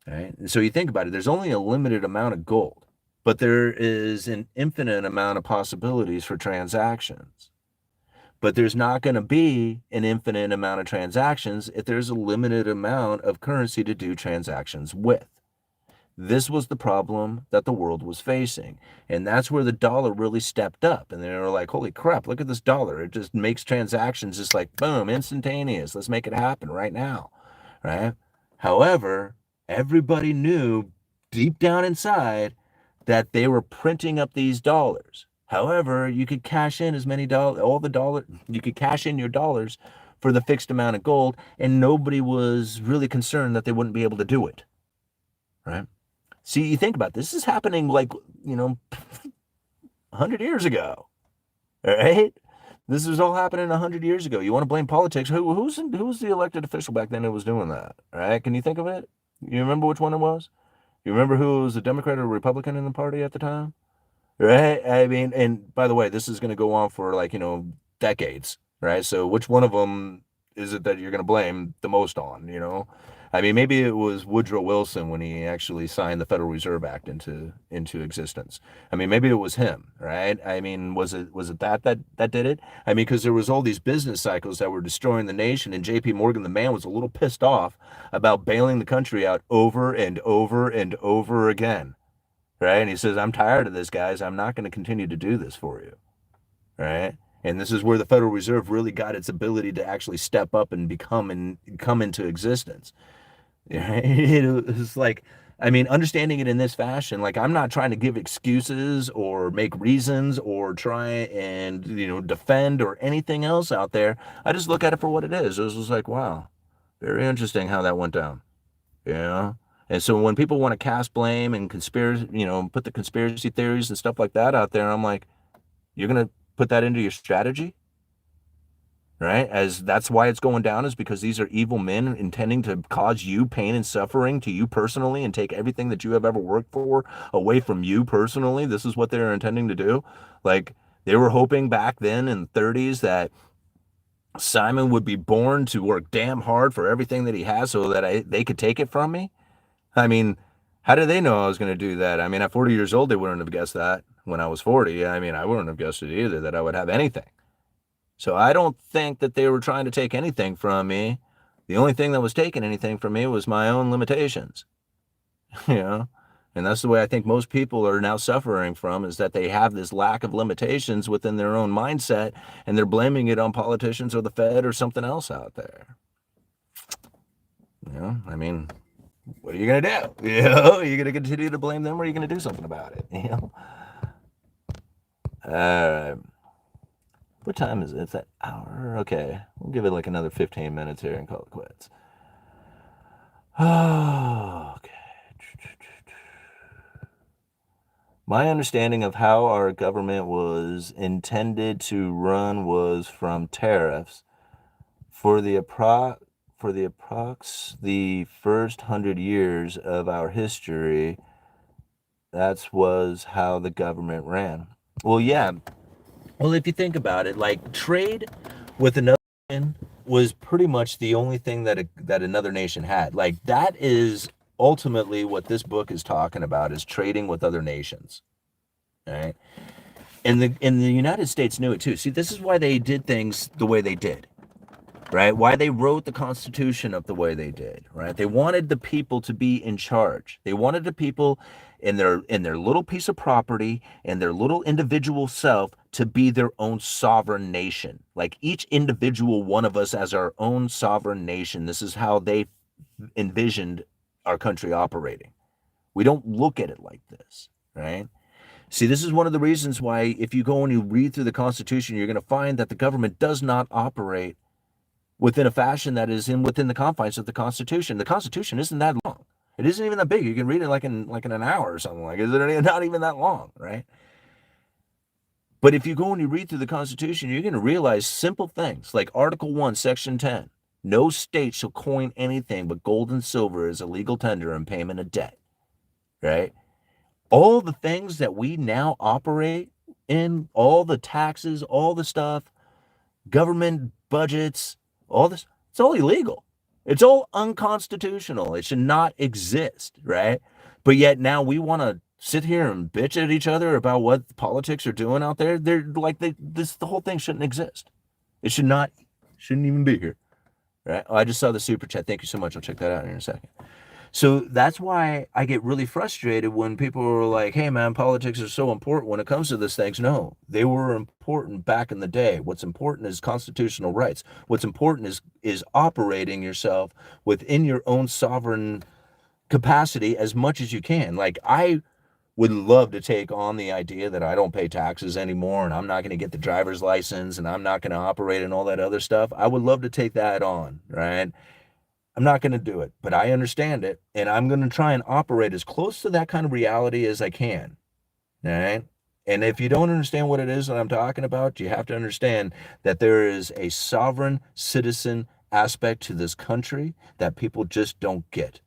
right? And so you think about it, there's only a limited amount of gold, but there is an infinite amount of possibilities for transactions. But there's not going to be an infinite amount of transactions if there's a limited amount of currency to do transactions with. This was the problem that the world was facing. And that's where the dollar really stepped up. And they were like, holy crap, look at this dollar. It just makes transactions just like, boom, instantaneous. Let's make it happen right now, right? However, everybody knew deep down inside that they were printing up these dollars. However, you could cash in as many dollars, you could cash in your dollars for the fixed amount of gold, and nobody was really concerned that they wouldn't be able to do it, right? See, you think about this is happening like, 100 years ago, right? This was all happening 100 years ago. You want to blame politics? Who's the elected official back then who was doing that, right? Can you think of it? You remember which one it was? You remember who was a Democrat or Republican in the party at the time? Right? I mean, and by the way, this is going to go on for like, decades, right? So which one of them is it that you're going to blame the most on? I mean, maybe it was Woodrow Wilson when he actually signed the Federal Reserve Act into existence. I mean, maybe it was him, right? I mean, was it that did it? I mean, because there was all these business cycles that were destroying the nation, and J.P. Morgan, the man, was a little pissed off about bailing the country out over and over and over again. Right? And he says, I'm tired of this, guys. I'm not going to continue to do this for you. Right? And this is where the Federal Reserve really got its ability to actually step up and come into existence. Right? It was like, I mean, understanding it in this fashion, like I'm not trying to give excuses or make reasons or try and, defend or anything else out there. I just look at it for what it is. It was just like, wow, very interesting how that went down. And so when people want to cast blame and conspiracy, put the conspiracy theories and stuff like that out there, I'm like, you're going to put that into your strategy, right? As that's why it's going down, is because these are evil men intending to cause you pain and suffering to you personally and take everything that you have ever worked for away from you personally. This is what they're intending to do. Like they were hoping back then in the 30s that Simon would be born to work damn hard for everything that he has so that they could take it from me. I mean, how did they know I was going to do that? I mean, at 40 years old, they wouldn't have guessed that when I was 40. I mean, I wouldn't have guessed it either, that I would have anything. So I don't think that they were trying to take anything from me. The only thing that was taking anything from me was my own limitations, And that's the way I think most people are now suffering from, is that they have this lack of limitations within their own mindset, and they're blaming it on politicians or the Fed or something else out there. I mean, what are you going to do? Are you going to continue to blame them, or are you going to do something about it? All right. What time is it? It's that hour. Okay. We'll give it like another 15 minutes here and call it quits. Okay. My understanding of how our government was intended to run was from tariffs. For the first 100 years of our history, that was how the government ran. Well, yeah. Well, if you think about it, like trade with another nation was pretty much the only thing that another nation had. Like that is ultimately what this book is talking about, is trading with other nations. Right? And the United States knew it too. See, this is why they did things the way they did. Right? Why they wrote the Constitution up the way they did, right? They wanted the people to be in charge. They wanted the people in their little piece of property and their little individual self to be their own sovereign nation. Like each individual one of us as our own sovereign nation. This is how they envisioned our country operating. We don't look at it like this, right? See, this is one of the reasons why if you go and you read through the Constitution, you're going to find that the government does not operate within a fashion that is within the confines of the Constitution. The Constitution isn't that long. It isn't even that big. You can read it like in an hour or something. Like, it's not even that long, right? But if you go and you read through the Constitution, you're going to realize simple things like Article 1, Section 10. No state shall coin anything but gold and silver as a legal tender in payment of debt, right? All the things that we now operate in, all the taxes, all the stuff, government budgets, all this, it's all illegal. It's all unconstitutional. It should not exist, right? But yet now we want to sit here and bitch at each other about what politics are doing out there. They're like, the whole thing shouldn't exist. It shouldn't even be here, right? Oh, I just saw the super chat. Thank you so much. I'll check that out in a second. So that's why I get really frustrated when people are like, hey, man, politics are so important when it comes to these things. No, they were important back in the day. What's important is constitutional rights. What's important is operating yourself within your own sovereign capacity as much as you can. Like, I would love to take on the idea that I don't pay taxes anymore and I'm not going to get the driver's license and I'm not going to operate and all that other stuff. I would love to take that on, right? I'm not going to do it, but I understand it, and I'm going to try and operate as close to that kind of reality as I can. All right. And if you don't understand what it is that I'm talking about, you have to understand that there is a sovereign citizen aspect to this country that people just don't get.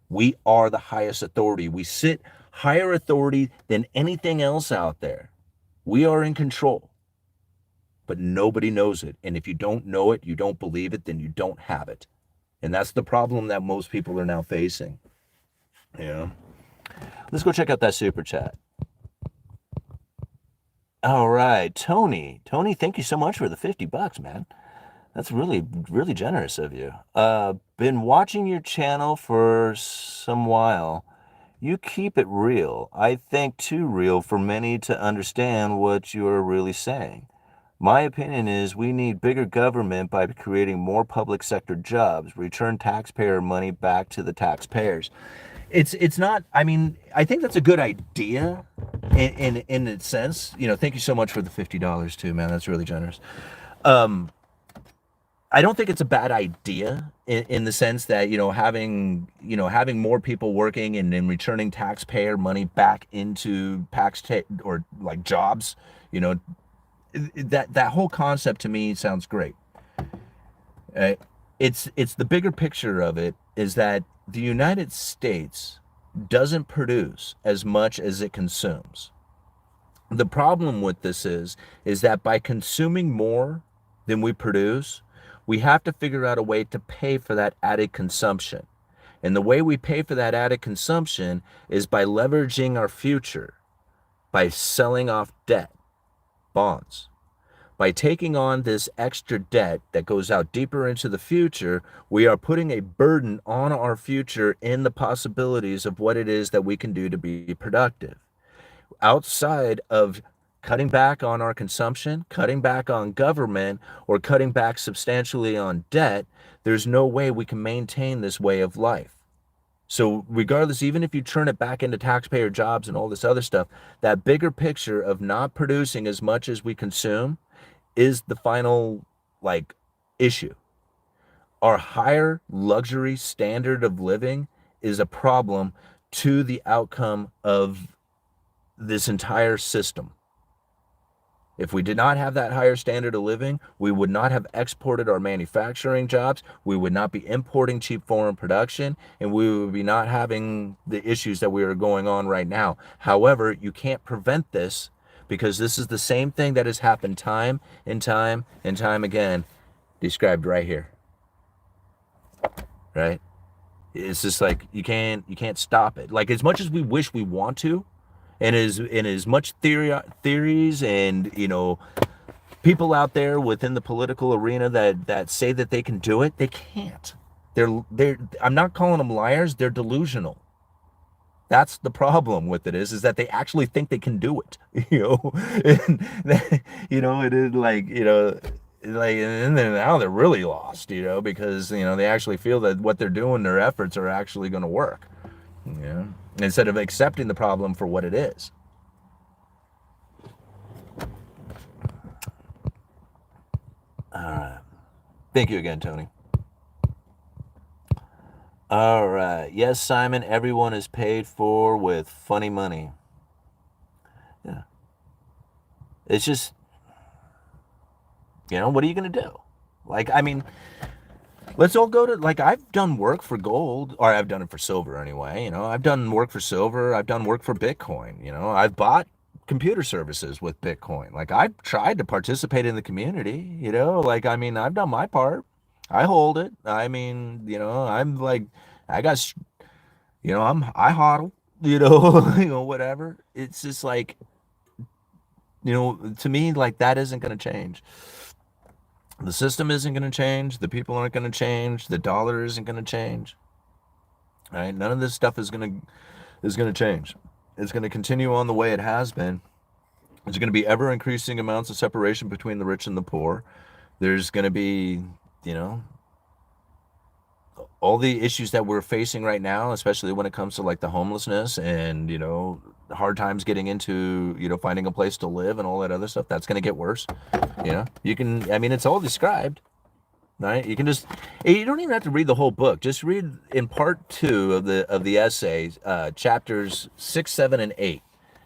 We are the highest authority. We sit higher authority than anything else out there. We are in control, but nobody knows it. And if you don't know it, you don't believe it, then you don't have it. And that's the problem that most people are now facing. Yeah. Let's go check out that super chat. All right, Tony. Tony, thank you so much for the $50, man. That's really, really generous of you. Been watching your channel for some while. You keep it real. I think too real for many to understand what you're really saying. My opinion is we need bigger government by creating more public sector jobs, return taxpayer money back to the taxpayers. It's not, I mean, I think that's a good idea in a sense. You know, thank you so much for the $50 too, man. That's really generous. I don't think it's a bad idea in the sense that, having more people working and returning taxpayer money back into or like jobs, that whole concept to me sounds great. It's the bigger picture of it is that the United States doesn't produce as much as it consumes. The problem with this is that by consuming more than we produce, we have to figure out a way to pay for that added consumption. And the way we pay for that added consumption is by leveraging our future, by selling off debt, bonds. By taking on this extra debt that goes out deeper into the future, we are putting a burden on our future in the possibilities of what it is that we can do to be productive. Outside of cutting back on our consumption, cutting back on government, or cutting back substantially on debt, there's no way we can maintain this way of life. So regardless, even if you turn it back into taxpayer jobs and all this other stuff, that bigger picture of not producing as much as we consume is the final issue. Our higher luxury standard of living is a problem to the outcome of this entire system. If we did not have that higher standard of living, we would not have exported our manufacturing jobs, we would not be importing cheap foreign production, and we would be not having the issues that we are going on right now. However, you can't prevent this because this is the same thing that has happened time and time and time again, described right here. Right? It's just like you can't stop it. Like, as much as we wish we want to, and as much theories and people out there within the political arena that say that they can do it, they can't. They're I'm not calling them liars, they're delusional. That's the problem with it is that they actually think they can do it, and it is and then now they're really lost, because they actually feel that what they're doing, their efforts are actually going to work, instead of accepting the problem for what it is. All right. Thank you again, Tony. All right. Yes, Simon, everyone is paid for with funny money. Yeah. It's just, what are you going to do? Like, I mean, let's all go to, like, I've done work for gold, or I've done it for silver anyway. I've done work for silver. I've done work for Bitcoin. I've bought computer services with Bitcoin. Like, I've tried to participate in the community, like, I mean, I've done my part. I hold it. I mean, I'm like, I got, I hodl, whatever. It's just like, to me, like, that isn't going to change. The system isn't going to change. The people aren't going to change. The dollar isn't going to change. Right? None of this stuff is going to change. It's going to continue on the way it has been. There's going to be ever increasing amounts of separation between the rich and the poor. There's going to be, you know, all the issues that we're facing right now, especially when it comes to like the homelessness and, hard times getting into, finding a place to live and all that other stuff. That's going to get worse. I mean, it's all described. Right? You don't even have to read the whole book. Just read in part 2 of the essays, chapters 6, 7, and 8.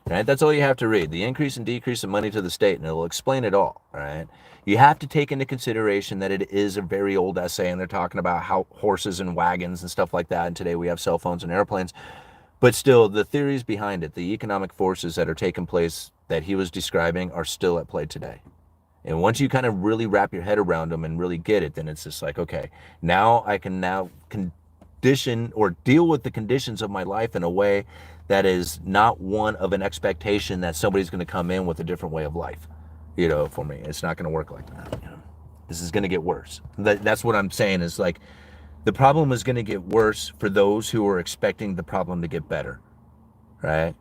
Right? That's all you have to read. The increase and decrease of money to the state, and it'll explain it all. Right? You have to take into consideration that it is a very old essay, and they're talking about how horses and wagons and stuff like that. And today we have cell phones and airplanes. But still, the theories behind it, the economic forces that are taking place that he was describing, are still at play today. And once you kind of really wrap your head around them and really get it, then it's just like, okay, now I can condition or deal with the conditions of my life in a way that is not one of an expectation that somebody's going to come in with a different way of life, for me. It's not going to work like that. This is going to get worse. That's what I'm saying is like, the problem is going to get worse for those who are expecting the problem to get better, right?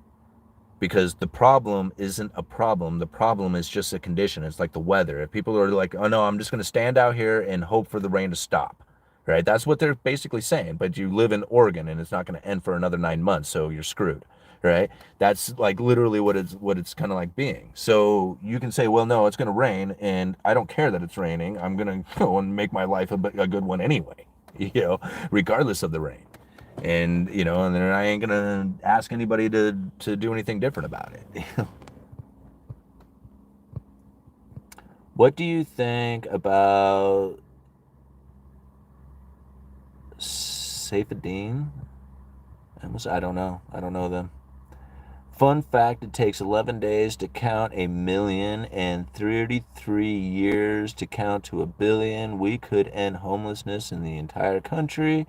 Because the problem isn't a problem. The problem is just a condition. It's like the weather. If people are like, oh no, I'm just going to stand out here and hope for the rain to stop, right? That's what they're basically saying. But you live in Oregon and it's not going to end for another 9 months, so you're screwed, right? That's like literally what it's kind of like being. So you can say, well, no, it's going to rain, and I don't care that it's raining. I'm going to go and make my life a good one anyway, regardless of the rain. And and then I ain't gonna ask anybody to do anything different about it. What do you think about Safadine? I don't know them. Fun fact: it takes 11 days to count a million and 33 years to count to a billion. We could end homelessness in the entire country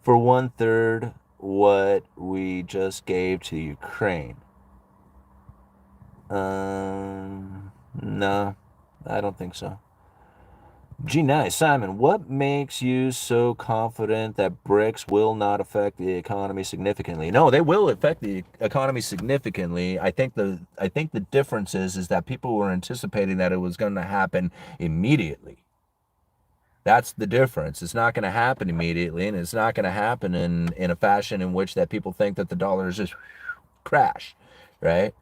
for 1/3 what we just gave to Ukraine. No, I don't think so. Nice. Simon, what makes you so confident that Brics will not affect the economy significantly? No, they will affect the economy significantly. I think the difference is that people were anticipating that it was going to happen immediately. That's the difference. It's not going to happen immediately, and it's not going to happen in a fashion in which that people think that the dollar is just crash, right?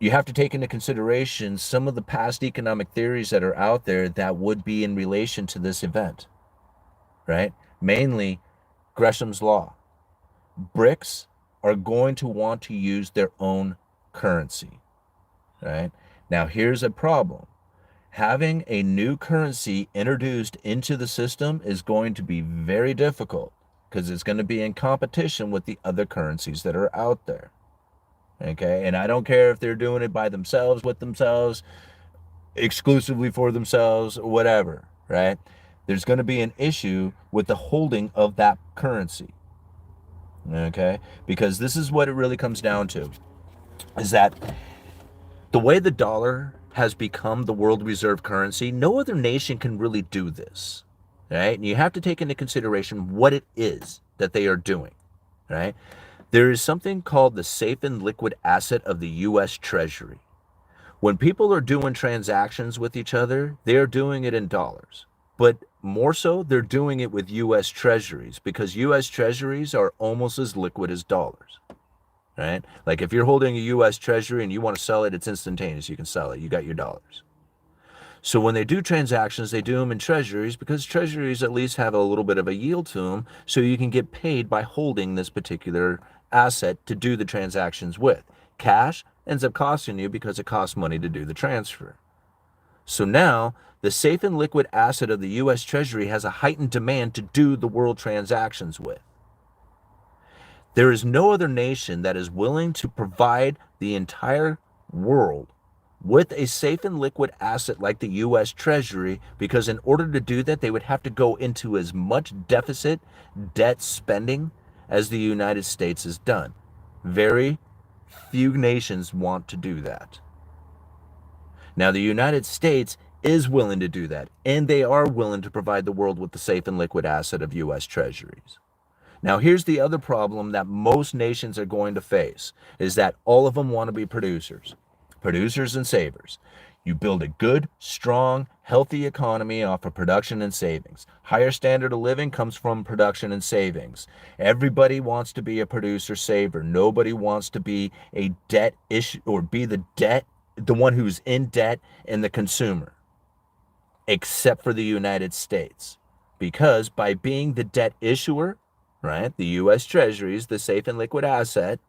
You have to take into consideration some of the past economic theories that are out there that would be in relation to this event, right? Mainly Gresham's law. Brics are going to want to use their own currency, right? Now, here's a problem. Having a new currency introduced into the system is going to be very difficult because it's going to be in competition with the other currencies that are out there. Okay, and I don't care if they're doing it by themselves, with themselves, exclusively for themselves, whatever, right? There's going to be an issue with the holding of that currency. Okay, because this is what it really comes down to, is that the way the dollar has become the world reserve currency, no other nation can really do this, right? And you have to take into consideration what it is that they are doing, right? There is something called the safe and liquid asset of the U.S. Treasury. When people are doing transactions with each other, they are doing it in dollars. But more so, they're doing it with U.S. Treasuries, because U.S. Treasuries are almost as liquid as dollars. Right? Like if you're holding a U.S. Treasury and you want to sell it, it's instantaneous. You can sell it. You got your dollars. So when they do transactions, they do them in treasuries because treasuries at least have a little bit of a yield to them, so you can get paid by holding this particular asset to do the transactions with. Cash ends up costing you because it costs money to do the transfer. So now the safe and liquid asset of the US Treasury has a heightened demand to do the world transactions with. There is no other nation that is willing to provide the entire world with a safe and liquid asset like the US Treasury, because in order to do that, they would have to go into as much deficit debt spending as the United States has done. Very few nations want to do that. Now, the United States is willing to do that, and they are willing to provide the world with the safe and liquid asset of US Treasuries. Now, here's the other problem that most nations are going to face, is that all of them want to be producers and savers. You build a good, strong, healthy economy off of production and savings. Higher standard of living comes from production and savings. Everybody wants to be a producer saver. Nobody wants to be a debt issue or be the one who's in debt and the consumer, except for the United States. Because by being the debt issuer, right, the US Treasuries, the safe and liquid asset,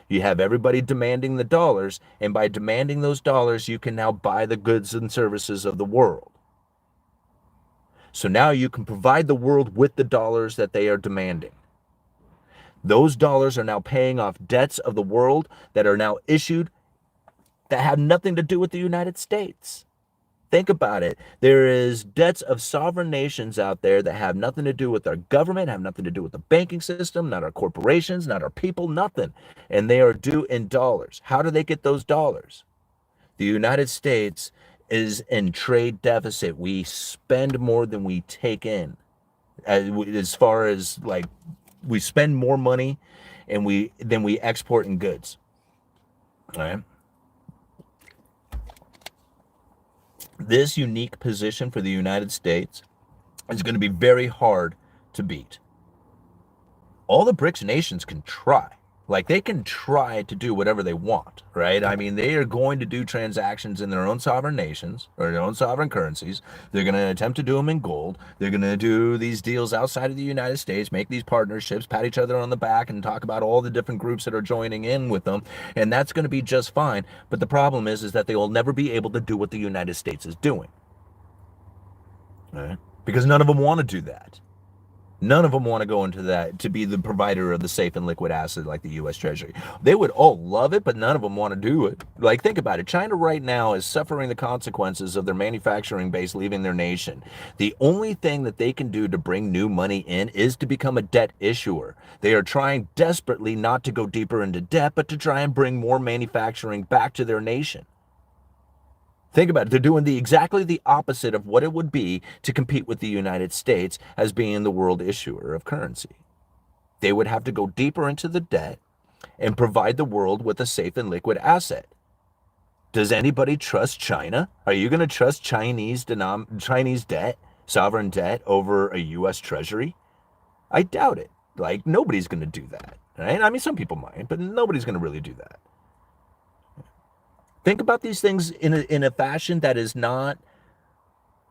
you have everybody demanding the dollars, and by demanding those dollars, you can now buy the goods and services of the world. So now you can provide the world with the dollars that they are demanding. Those dollars are now paying off debts of the world that are now issued that have nothing to do with the United States. Think about it. There is debts of sovereign nations out there that have nothing to do with our government, have nothing to do with the banking system, not our corporations, not our people, nothing. And they are due in dollars. How do they get those dollars? The United States is in trade deficit. We spend more than we take in. As far as like, we spend more money and than we export in goods. All right. This unique position for the United States is going to be very hard to beat. All the Brics nations can try. Like, they can try to do whatever they want, right? I mean, they are going to do transactions in their own sovereign nations or their own sovereign currencies. They're going to attempt to do them in gold. They're going to do these deals outside of the United States, make these partnerships, pat each other on the back, and talk about all the different groups that are joining in with them. And that's going to be just fine. But the problem is that they will never be able to do what the United States is doing. Right? Because none of them want to do that. None of them want to go into that to be the provider of the safe and liquid asset like the US Treasury. They would all love it, but none of them want to do it. Like, think about it. China right now is suffering the consequences of their manufacturing base leaving their nation. The only thing that they can do to bring new money in is to become a debt issuer. They are trying desperately not to go deeper into debt, but to try and bring more manufacturing back to their nation. Think about it. They're doing exactly the opposite of what it would be to compete with the United States as being the world issuer of currency. They would have to go deeper into the debt and provide the world with a safe and liquid asset. Does anybody trust China? Are you going to trust Chinese debt, sovereign debt, over a U.S. Treasury? I doubt it. Like, nobody's going to do that, right? I mean, some people might, but nobody's going to really do that. Think about these things in a fashion that is not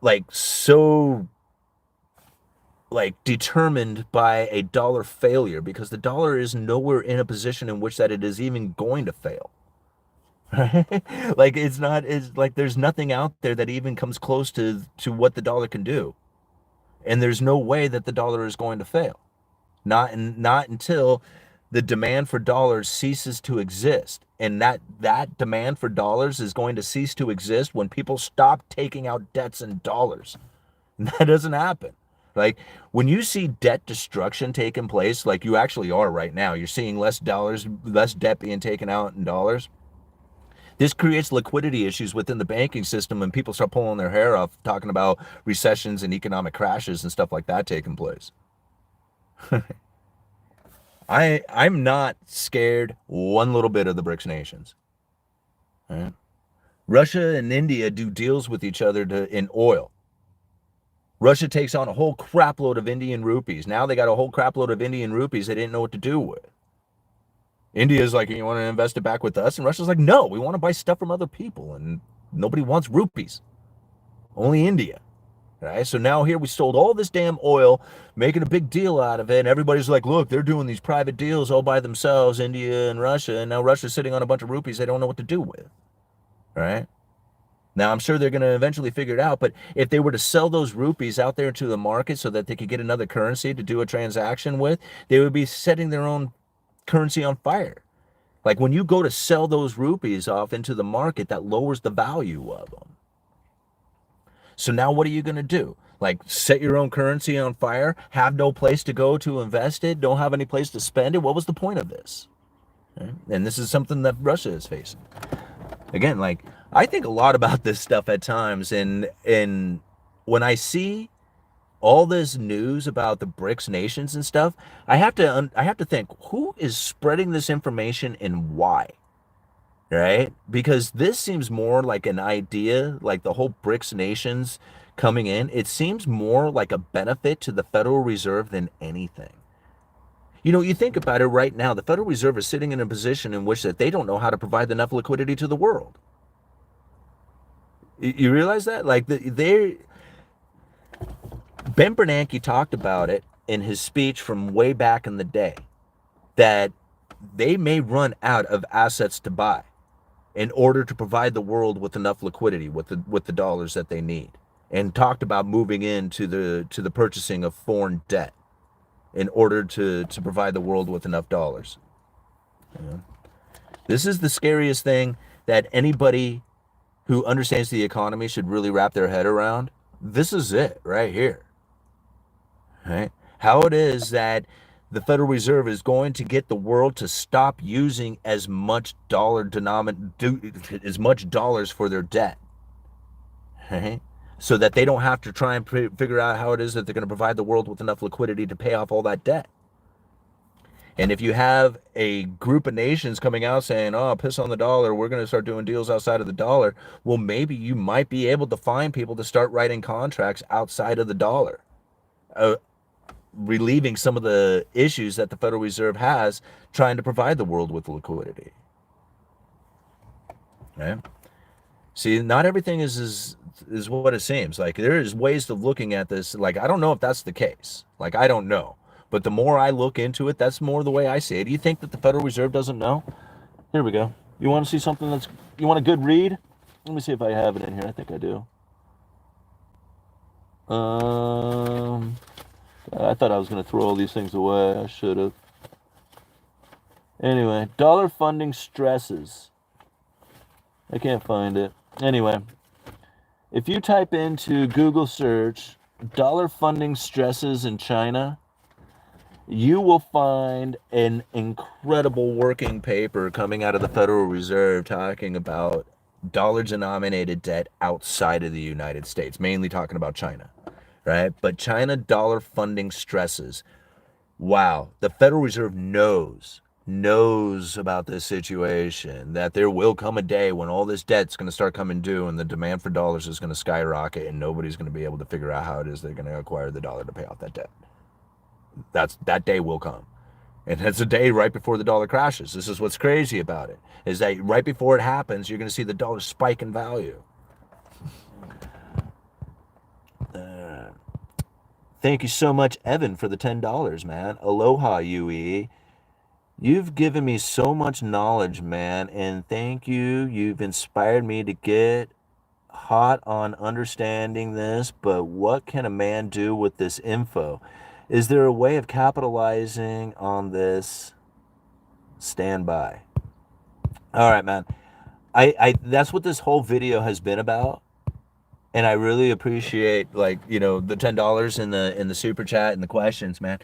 like so like determined by a dollar failure, because the dollar is nowhere in a position in which that it is even going to fail. Right? Like, it's like there's nothing out there that even comes close to what the dollar can do. And there's no way that the dollar is going to fail. Not until the demand for dollars ceases to exist. And that demand for dollars is going to cease to exist when people stop taking out debts in dollars. And that doesn't happen. Like, when you see debt destruction taking place, like you actually are right now, you're seeing less debt being taken out in dollars. This creates liquidity issues within the banking system, and people start pulling their hair off talking about recessions and economic crashes and stuff like that taking place. I'm not scared one little bit of the Brics nations. Right? Russia and India do deals with each other in oil. Russia takes on a whole crap load of Indian rupees. Now they got a whole crap load of Indian rupees they didn't know what to do with. India's like, you want to invest it back with us? And Russia's like, no, we want to buy stuff from other people, and nobody wants rupees. Only India. Right? So now here we sold all this damn oil, making a big deal out of it, and everybody's like, look, they're doing these private deals all by themselves, India and Russia, and now Russia's sitting on a bunch of rupees they don't know what to do with. Right? Now, I'm sure they're going to eventually figure it out, but if they were to sell those rupees out there into the market so that they could get another currency to do a transaction with, they would be setting their own currency on fire. Like when you go to sell those rupees off into the market, that lowers the value of them. So now what are you going to do? Like set your own currency on fire, have no place to go to invest it, don't have any place to spend it? What was the point of this? Right? And this is something that Russia is facing. Again, like I think a lot about this stuff at times, and when I see all this news about the Brics nations and stuff, I have to think, who is spreading this information and why? Right? Because this seems more like an idea, like the whole Brics nations coming in, it seems more like a benefit to the Federal Reserve than anything. You know, you think about it right now, the Federal Reserve is sitting in a position in which that they don't know how to provide enough liquidity to the world. You realize that? Like, Ben Bernanke talked about it in his speech from way back in the day, that they may run out of assets to buy in order to provide the world with enough liquidity with the dollars that they need, and talked about moving into the purchasing of foreign debt in order to provide the world with enough dollars. You know? This is the scariest thing that anybody who understands the economy should really wrap their head around. This is it right here. Right? How it is that the Federal Reserve is going to get the world to stop using as much dollars for their debt. Right? So that they don't have to try and figure out how it is that they're going to provide the world with enough liquidity to pay off all that debt. And if you have a group of nations coming out saying, oh, piss on the dollar, we're going to start doing deals outside of the dollar, well, maybe you might be able to find people to start writing contracts outside of the dollar, relieving some of the issues that the Federal Reserve has trying to provide the world with liquidity. Right? See, not everything is what it seems. Like, there is ways of looking at this. Like, I don't know if that's the case. Like, I don't know. But the more I look into it, that's more the way I see it. Do you think that the Federal Reserve doesn't know? Here we go. You want to see something you want a good read? Let me see if I have it in here. I think I do. I thought I was going to throw all these things away. I should have. Anyway, dollar funding stresses. I can't find it. Anyway, if you type into Google search dollar funding stresses in China, you will find an incredible working paper coming out of the Federal Reserve talking about dollar-denominated debt outside of the United States, mainly talking about China, right? But China dollar funding stresses. Wow, the Federal Reserve knows about this situation, that there will come a day when all this debt's going to start coming due and the demand for dollars is going to skyrocket and nobody's going to be able to figure out how it is they're going to acquire the dollar to pay off that debt. That day will come. And it's a day right before the dollar crashes. This is what's crazy about it, is that right before it happens, you're going to see the dollar spike in value. Thank you so much, Evan, for the $10, man. Aloha, UE. You've given me so much knowledge, man, and thank you. You've inspired me to get hot on understanding this, but what can a man do with this info? Is there a way of capitalizing on this? Stand by. All right, man. I that's what this whole video has been about. And I really appreciate, like, you know, the $10 in the super chat and the questions, man.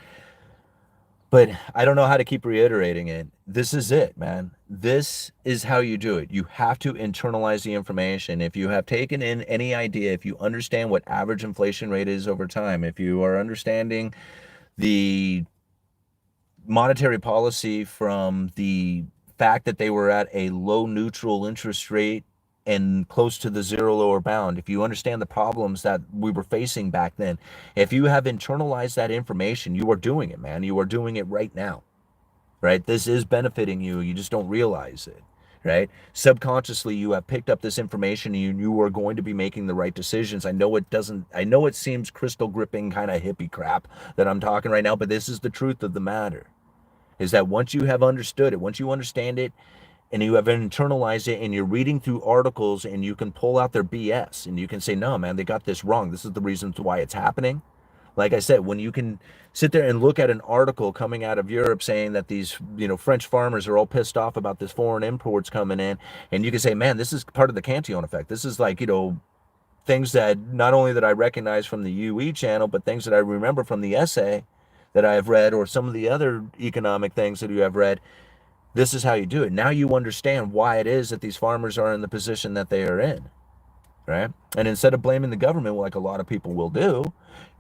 But I don't know how to keep reiterating it. This is it, man. This is how you do it. You have to internalize the information. If you have taken in any idea, if you understand what average inflation rate is over time, if you are understanding the monetary policy from the fact that they were at a low neutral interest rate and close to the zero lower bound, if you understand the problems that we were facing back then, if you have internalized that information, you are doing it, man. You are doing it right now, right? This is benefiting you. You just don't realize it, right? Subconsciously, you have picked up this information and you are going to be making the right decisions. I know it seems crystal gripping kind of hippie crap that I'm talking right now, but this is the truth of the matter, is that once you have understood it, once you understand it, and you have internalized it, and you're reading through articles and you can pull out their BS and you can say, no, man, they got this wrong. This is the reasons why it's happening. Like I said, when you can sit there and look at an article coming out of Europe saying that these, French farmers are all pissed off about this foreign imports coming in, and you can say, man, this is part of the Cantillon effect. This is like, things that not only that I recognize from the UE channel, but things that I remember from the essay that I have read, or some of the other economic things that you have read. This is how you do it. Now you understand why it is that these farmers are in the position that they are in, right? And instead of blaming the government, like a lot of people will do,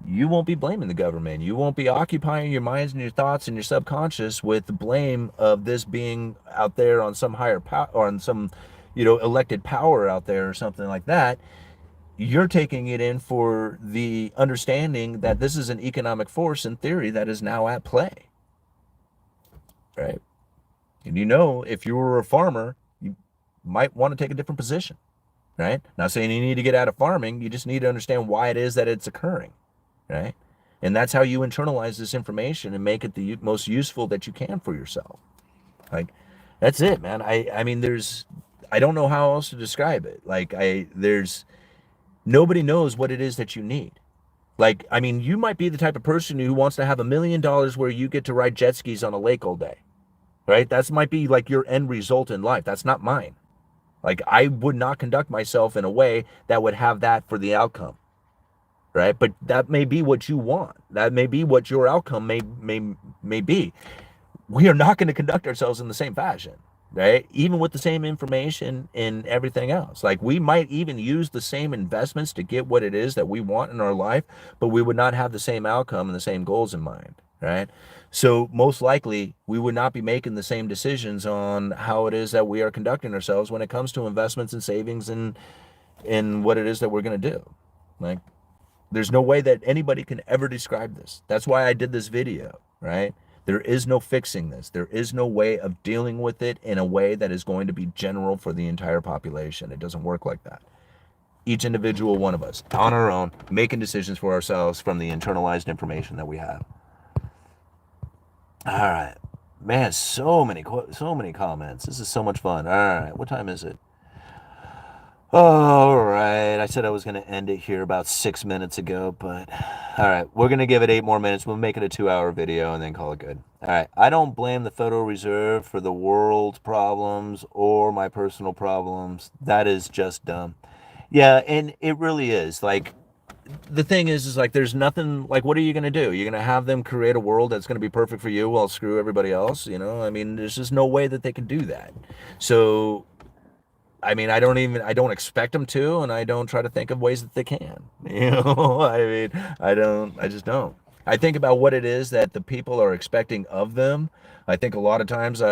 you won't be blaming the government. You won't be occupying your minds and your thoughts and your subconscious with the blame of this being out there on some higher power, or on some, elected power out there or something like that. You're taking it in for the understanding that this is an economic force in theory that is now at play, right? And if you were a farmer, you might want to take a different position, right? Not saying you need to get out of farming, you just need to understand why it is that it's occurring, right? And that's how you internalize this information and make it the most useful that you can for yourself. Like, that's it, man. I mean, I don't know how else to describe it. Like, nobody knows what it is that you need. Like, I mean, you might be the type of person who wants to have $1 million where you get to ride jet skis on a lake all day, right? That might be like your end result in life. That's not mine. Like, I would not conduct myself in a way that would have that for the outcome, right? But that may be what you want. That may be what your outcome may be. We are not going to conduct ourselves in the same fashion, right? Even with the same information and everything else. Like, we might even use the same investments to get what it is that we want in our life, but we would not have the same outcome and the same goals in mind, right? So most likely we would not be making the same decisions on how it is that we are conducting ourselves when it comes to investments and savings and in what it is that we're going to do. Like, there's no way that anybody can ever describe this. That's why I did this video, right? There is no fixing this. There is no way of dealing with it in a way that is going to be general for the entire population. It doesn't work like that. Each individual one of us, on our own, making decisions for ourselves from the internalized information that we have. All right. Man, so many comments. This is so much fun. All right. What time is it? All right. I said I was going to end it here about 6 minutes ago, but all right. We're going to give it 8 more minutes. We'll make it a 2-hour video and then call it good. All right. I don't blame the Federal Reserve for the world's problems or my personal problems. That is just dumb. Yeah, and it really is. Like, the thing is like, there's nothing, like, what are you going to do? You're going to have them create a world that's going to be perfect for you while screw everybody else, I mean, there's just no way that they can do that. So, I mean, I don't expect them to, and I don't try to think of ways that they can, I mean, I just don't. I think about what it is that the people are expecting of them. I think a lot of times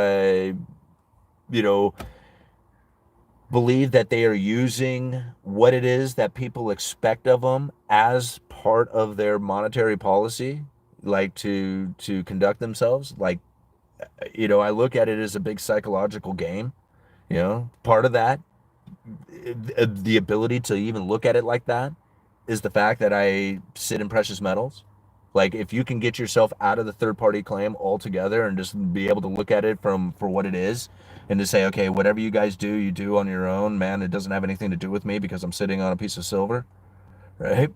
believe that they are using what it is that people expect of them as part of their monetary policy, like to conduct themselves. Like, I look at it as a big psychological game. Part of that, the ability to even look at it like that, is the fact that I sit in precious metals. Like, if you can get yourself out of the third party claim altogether and just be able to look at it for what it is, and to say, okay, whatever you guys do, you do on your own, man. It doesn't have anything to do with me because I'm sitting on a piece of silver, right?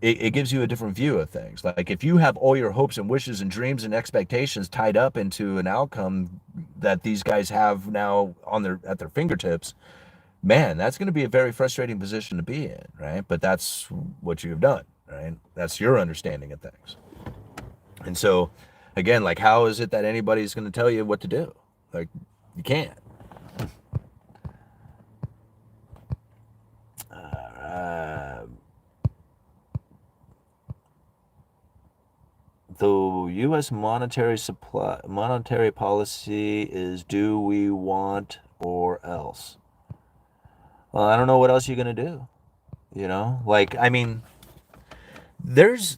It gives you a different view of things. Like, if you have all your hopes and wishes and dreams and expectations tied up into an outcome that these guys have now at their fingertips, man, that's going to be a very frustrating position to be in, right? But that's what you've done, right? That's your understanding of things. And so, again, like, how is it that anybody's going to tell you what to do? Like, you can't. The U.S. monetary policy is do we want or else. Well, I don't know what else you're going to do. Like, I mean, the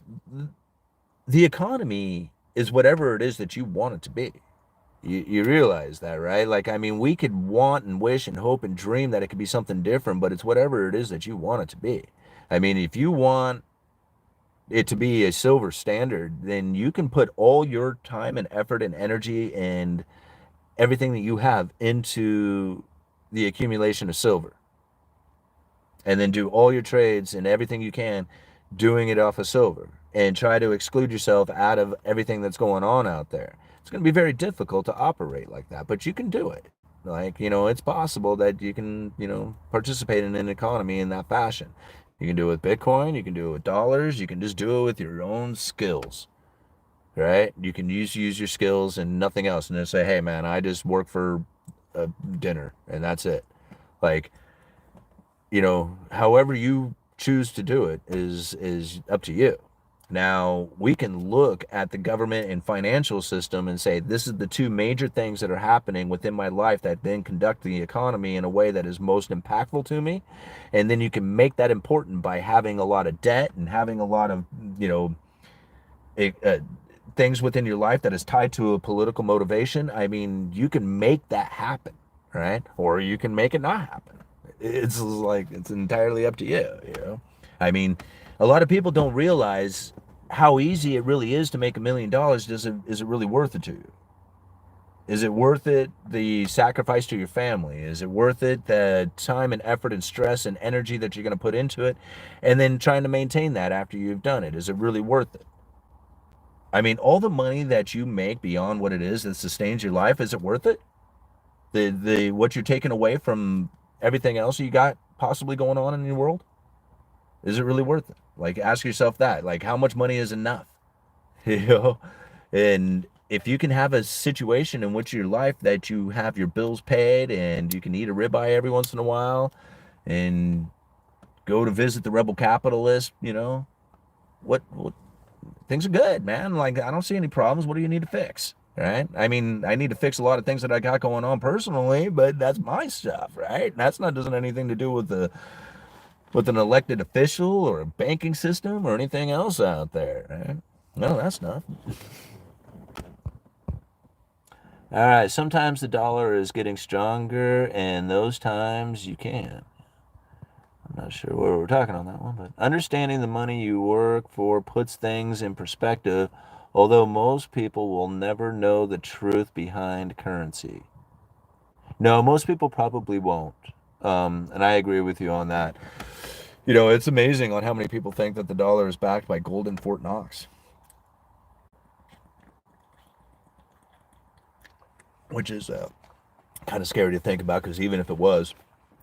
economy is whatever it is that you want it to be, You realize that, right? Like, I mean, we could want and wish and hope and dream that it could be something different, but it's whatever it is that you want it to be. I mean, if you want it to be a silver standard, then you can put all your time and effort and energy and everything that you have into the accumulation of silver, and then do all your trades and everything you can doing it off of silver, and try to exclude yourself out of everything that's going on out there. It's going to be very difficult to operate like that, but you can do it. Like, it's possible that you can, participate in an economy in that fashion. You can do it with Bitcoin, you can do it with dollars, you can just do it with your own skills, right? You can use your skills and nothing else, and then say, hey man, I just work for dinner and that's it. Like, however you choose to do it is up to you. Now, we can look at the government and financial system and say, this is the two major things that are happening within my life that then conduct the economy in a way that is most impactful to me. And then you can make that important by having a lot of debt and having a lot of, things within your life that is tied to a political motivation. I mean, you can make that happen, right? Or you can make it not happen. It's like, it's entirely up to you. I mean, a lot of people don't realize how easy it really is to make $1 million. Is it really worth it to you? Is it worth it, the sacrifice to your family? Is it worth it, the time and effort and stress and energy that you're going to put into it, and then trying to maintain that after you've done it? Is it really worth it? I mean, all the money that you make beyond what it is that sustains your life, is it worth it? The what you're taking away from everything else you got possibly going on in your world? Is it really worth it? Like, ask yourself that. Like, how much money is enough? You know? And if you can have a situation in which your life that you have your bills paid and you can eat a ribeye every once in a while and go to visit the rebel capitalist, what things are good, man. Like, I don't see any problems. What do you need to fix? Right? I mean, I need to fix a lot of things that I got going on personally, but that's my stuff, right? That's not doesn't have anything to do with an elected official or a banking system or anything else out there, right? No, that's not. All right, sometimes the dollar is getting stronger, and those times you can. I'm not sure where we're talking on that one, but understanding the money you work for puts things in perspective, although most people will never know the truth behind currency. No, most people probably won't. And I agree with you on that. It's amazing on how many people think that the dollar is backed by gold in Fort Knox, which is kind of scary to think about, because even if it was,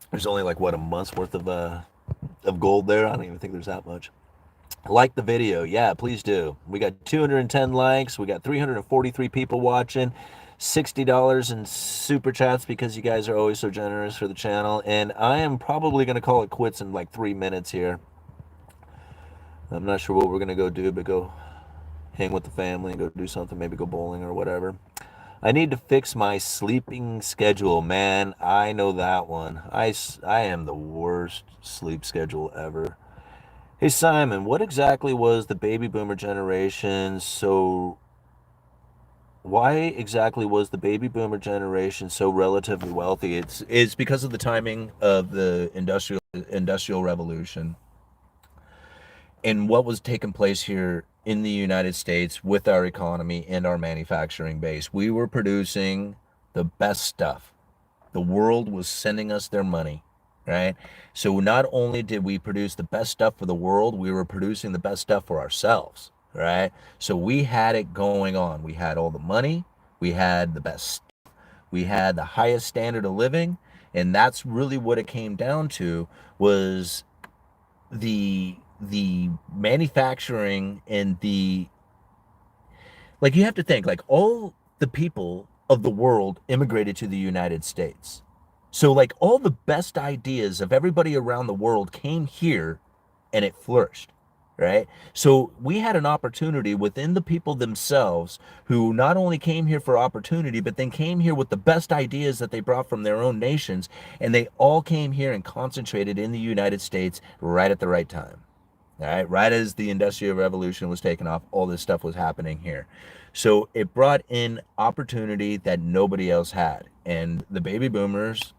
there's only like, what, a month's worth of gold there? I don't even think there's that much. Like the video. Yeah, please do. We got 210 likes. We got 343 people watching. $60 in super chats because you guys are always so generous for the channel. And I am probably going to call it quits in like 3 minutes here. I'm not sure what we're going to go do, but go hang with the family and go do something, maybe go bowling or whatever. I need to fix my sleeping schedule, man. I know that one. I am the worst sleep schedule ever. Hey, Simon, what exactly was the baby boomer generation why exactly was the baby boomer generation so relatively wealthy? It's because of the timing of the industrial revolution and what was taking place here in the United States with our economy and our manufacturing base. We were producing the best stuff. The world was sending us their money, right? So not only did we produce the best stuff for the world, we were producing the best stuff for ourselves, right? So we had it going on. We had all the money, we had the best, we had the highest standard of living, and that's really what it came down to, was the manufacturing and like, you have to think, like, all the people of the world immigrated to the United States. So, like, all the best ideas of everybody around the world came here and it flourished, right? So we had an opportunity within the people themselves, who not only came here for opportunity, but then came here with the best ideas that they brought from their own nations, and they all came here and concentrated in the United States right at the right time. All right as the Industrial Revolution was taking off, all this stuff was happening here. So it brought in opportunity that nobody else had. And the baby boomers,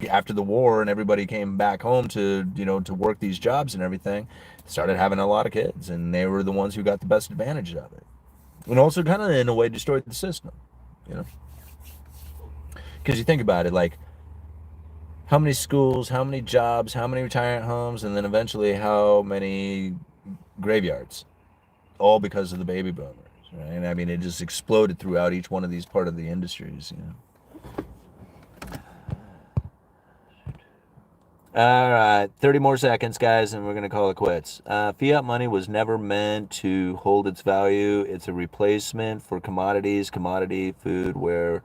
after the war and everybody came back home to, to work these jobs and everything, started having a lot of kids, and they were the ones who got the best advantage of it. And also kind of in a way destroyed the system, you know? Because you think about it, like, how many schools, how many jobs, how many retirement homes, and then eventually how many graveyards, all because of the baby boomers, right? I mean, it just exploded throughout each one of these part of the industries, All right, 30 more seconds, guys, and we're going to call it quits. Fiat money was never meant to hold its value. It's a replacement for commodities, commodity, food, where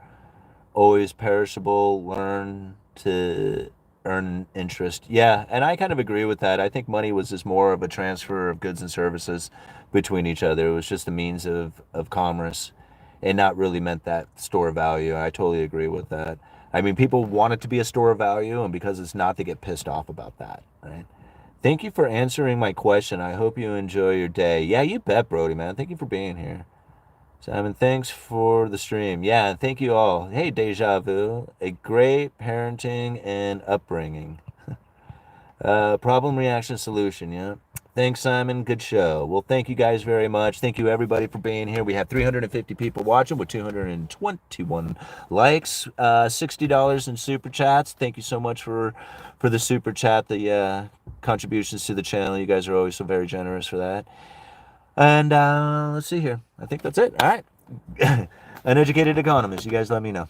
always perishable, learn to earn interest. Yeah, and I kind of agree with that. I think money was just more of a transfer of goods and services between each other. It was just a means of commerce and not really meant that store value. I totally agree with that. I mean, people want it to be a store of value, and because it's not, they get pissed off about that, right? Thank you for answering my question. I hope you enjoy your day. Yeah, you bet, Brody, man. Thank you for being here. Simon, thanks for the stream. Yeah, and thank you all. Hey, Deja Vu, a great parenting and upbringing. Problem, reaction, solution, yeah. Thanks, Simon. Good show. Well, thank you guys very much. Thank you, everybody, for being here. We have 350 people watching with 221 likes, $60 in super chats. Thank you so much for the super chat, the contributions to the channel. You guys are always so very generous for that. And let's see here. I think that's it. All right. Uneducated Economist. You guys let me know.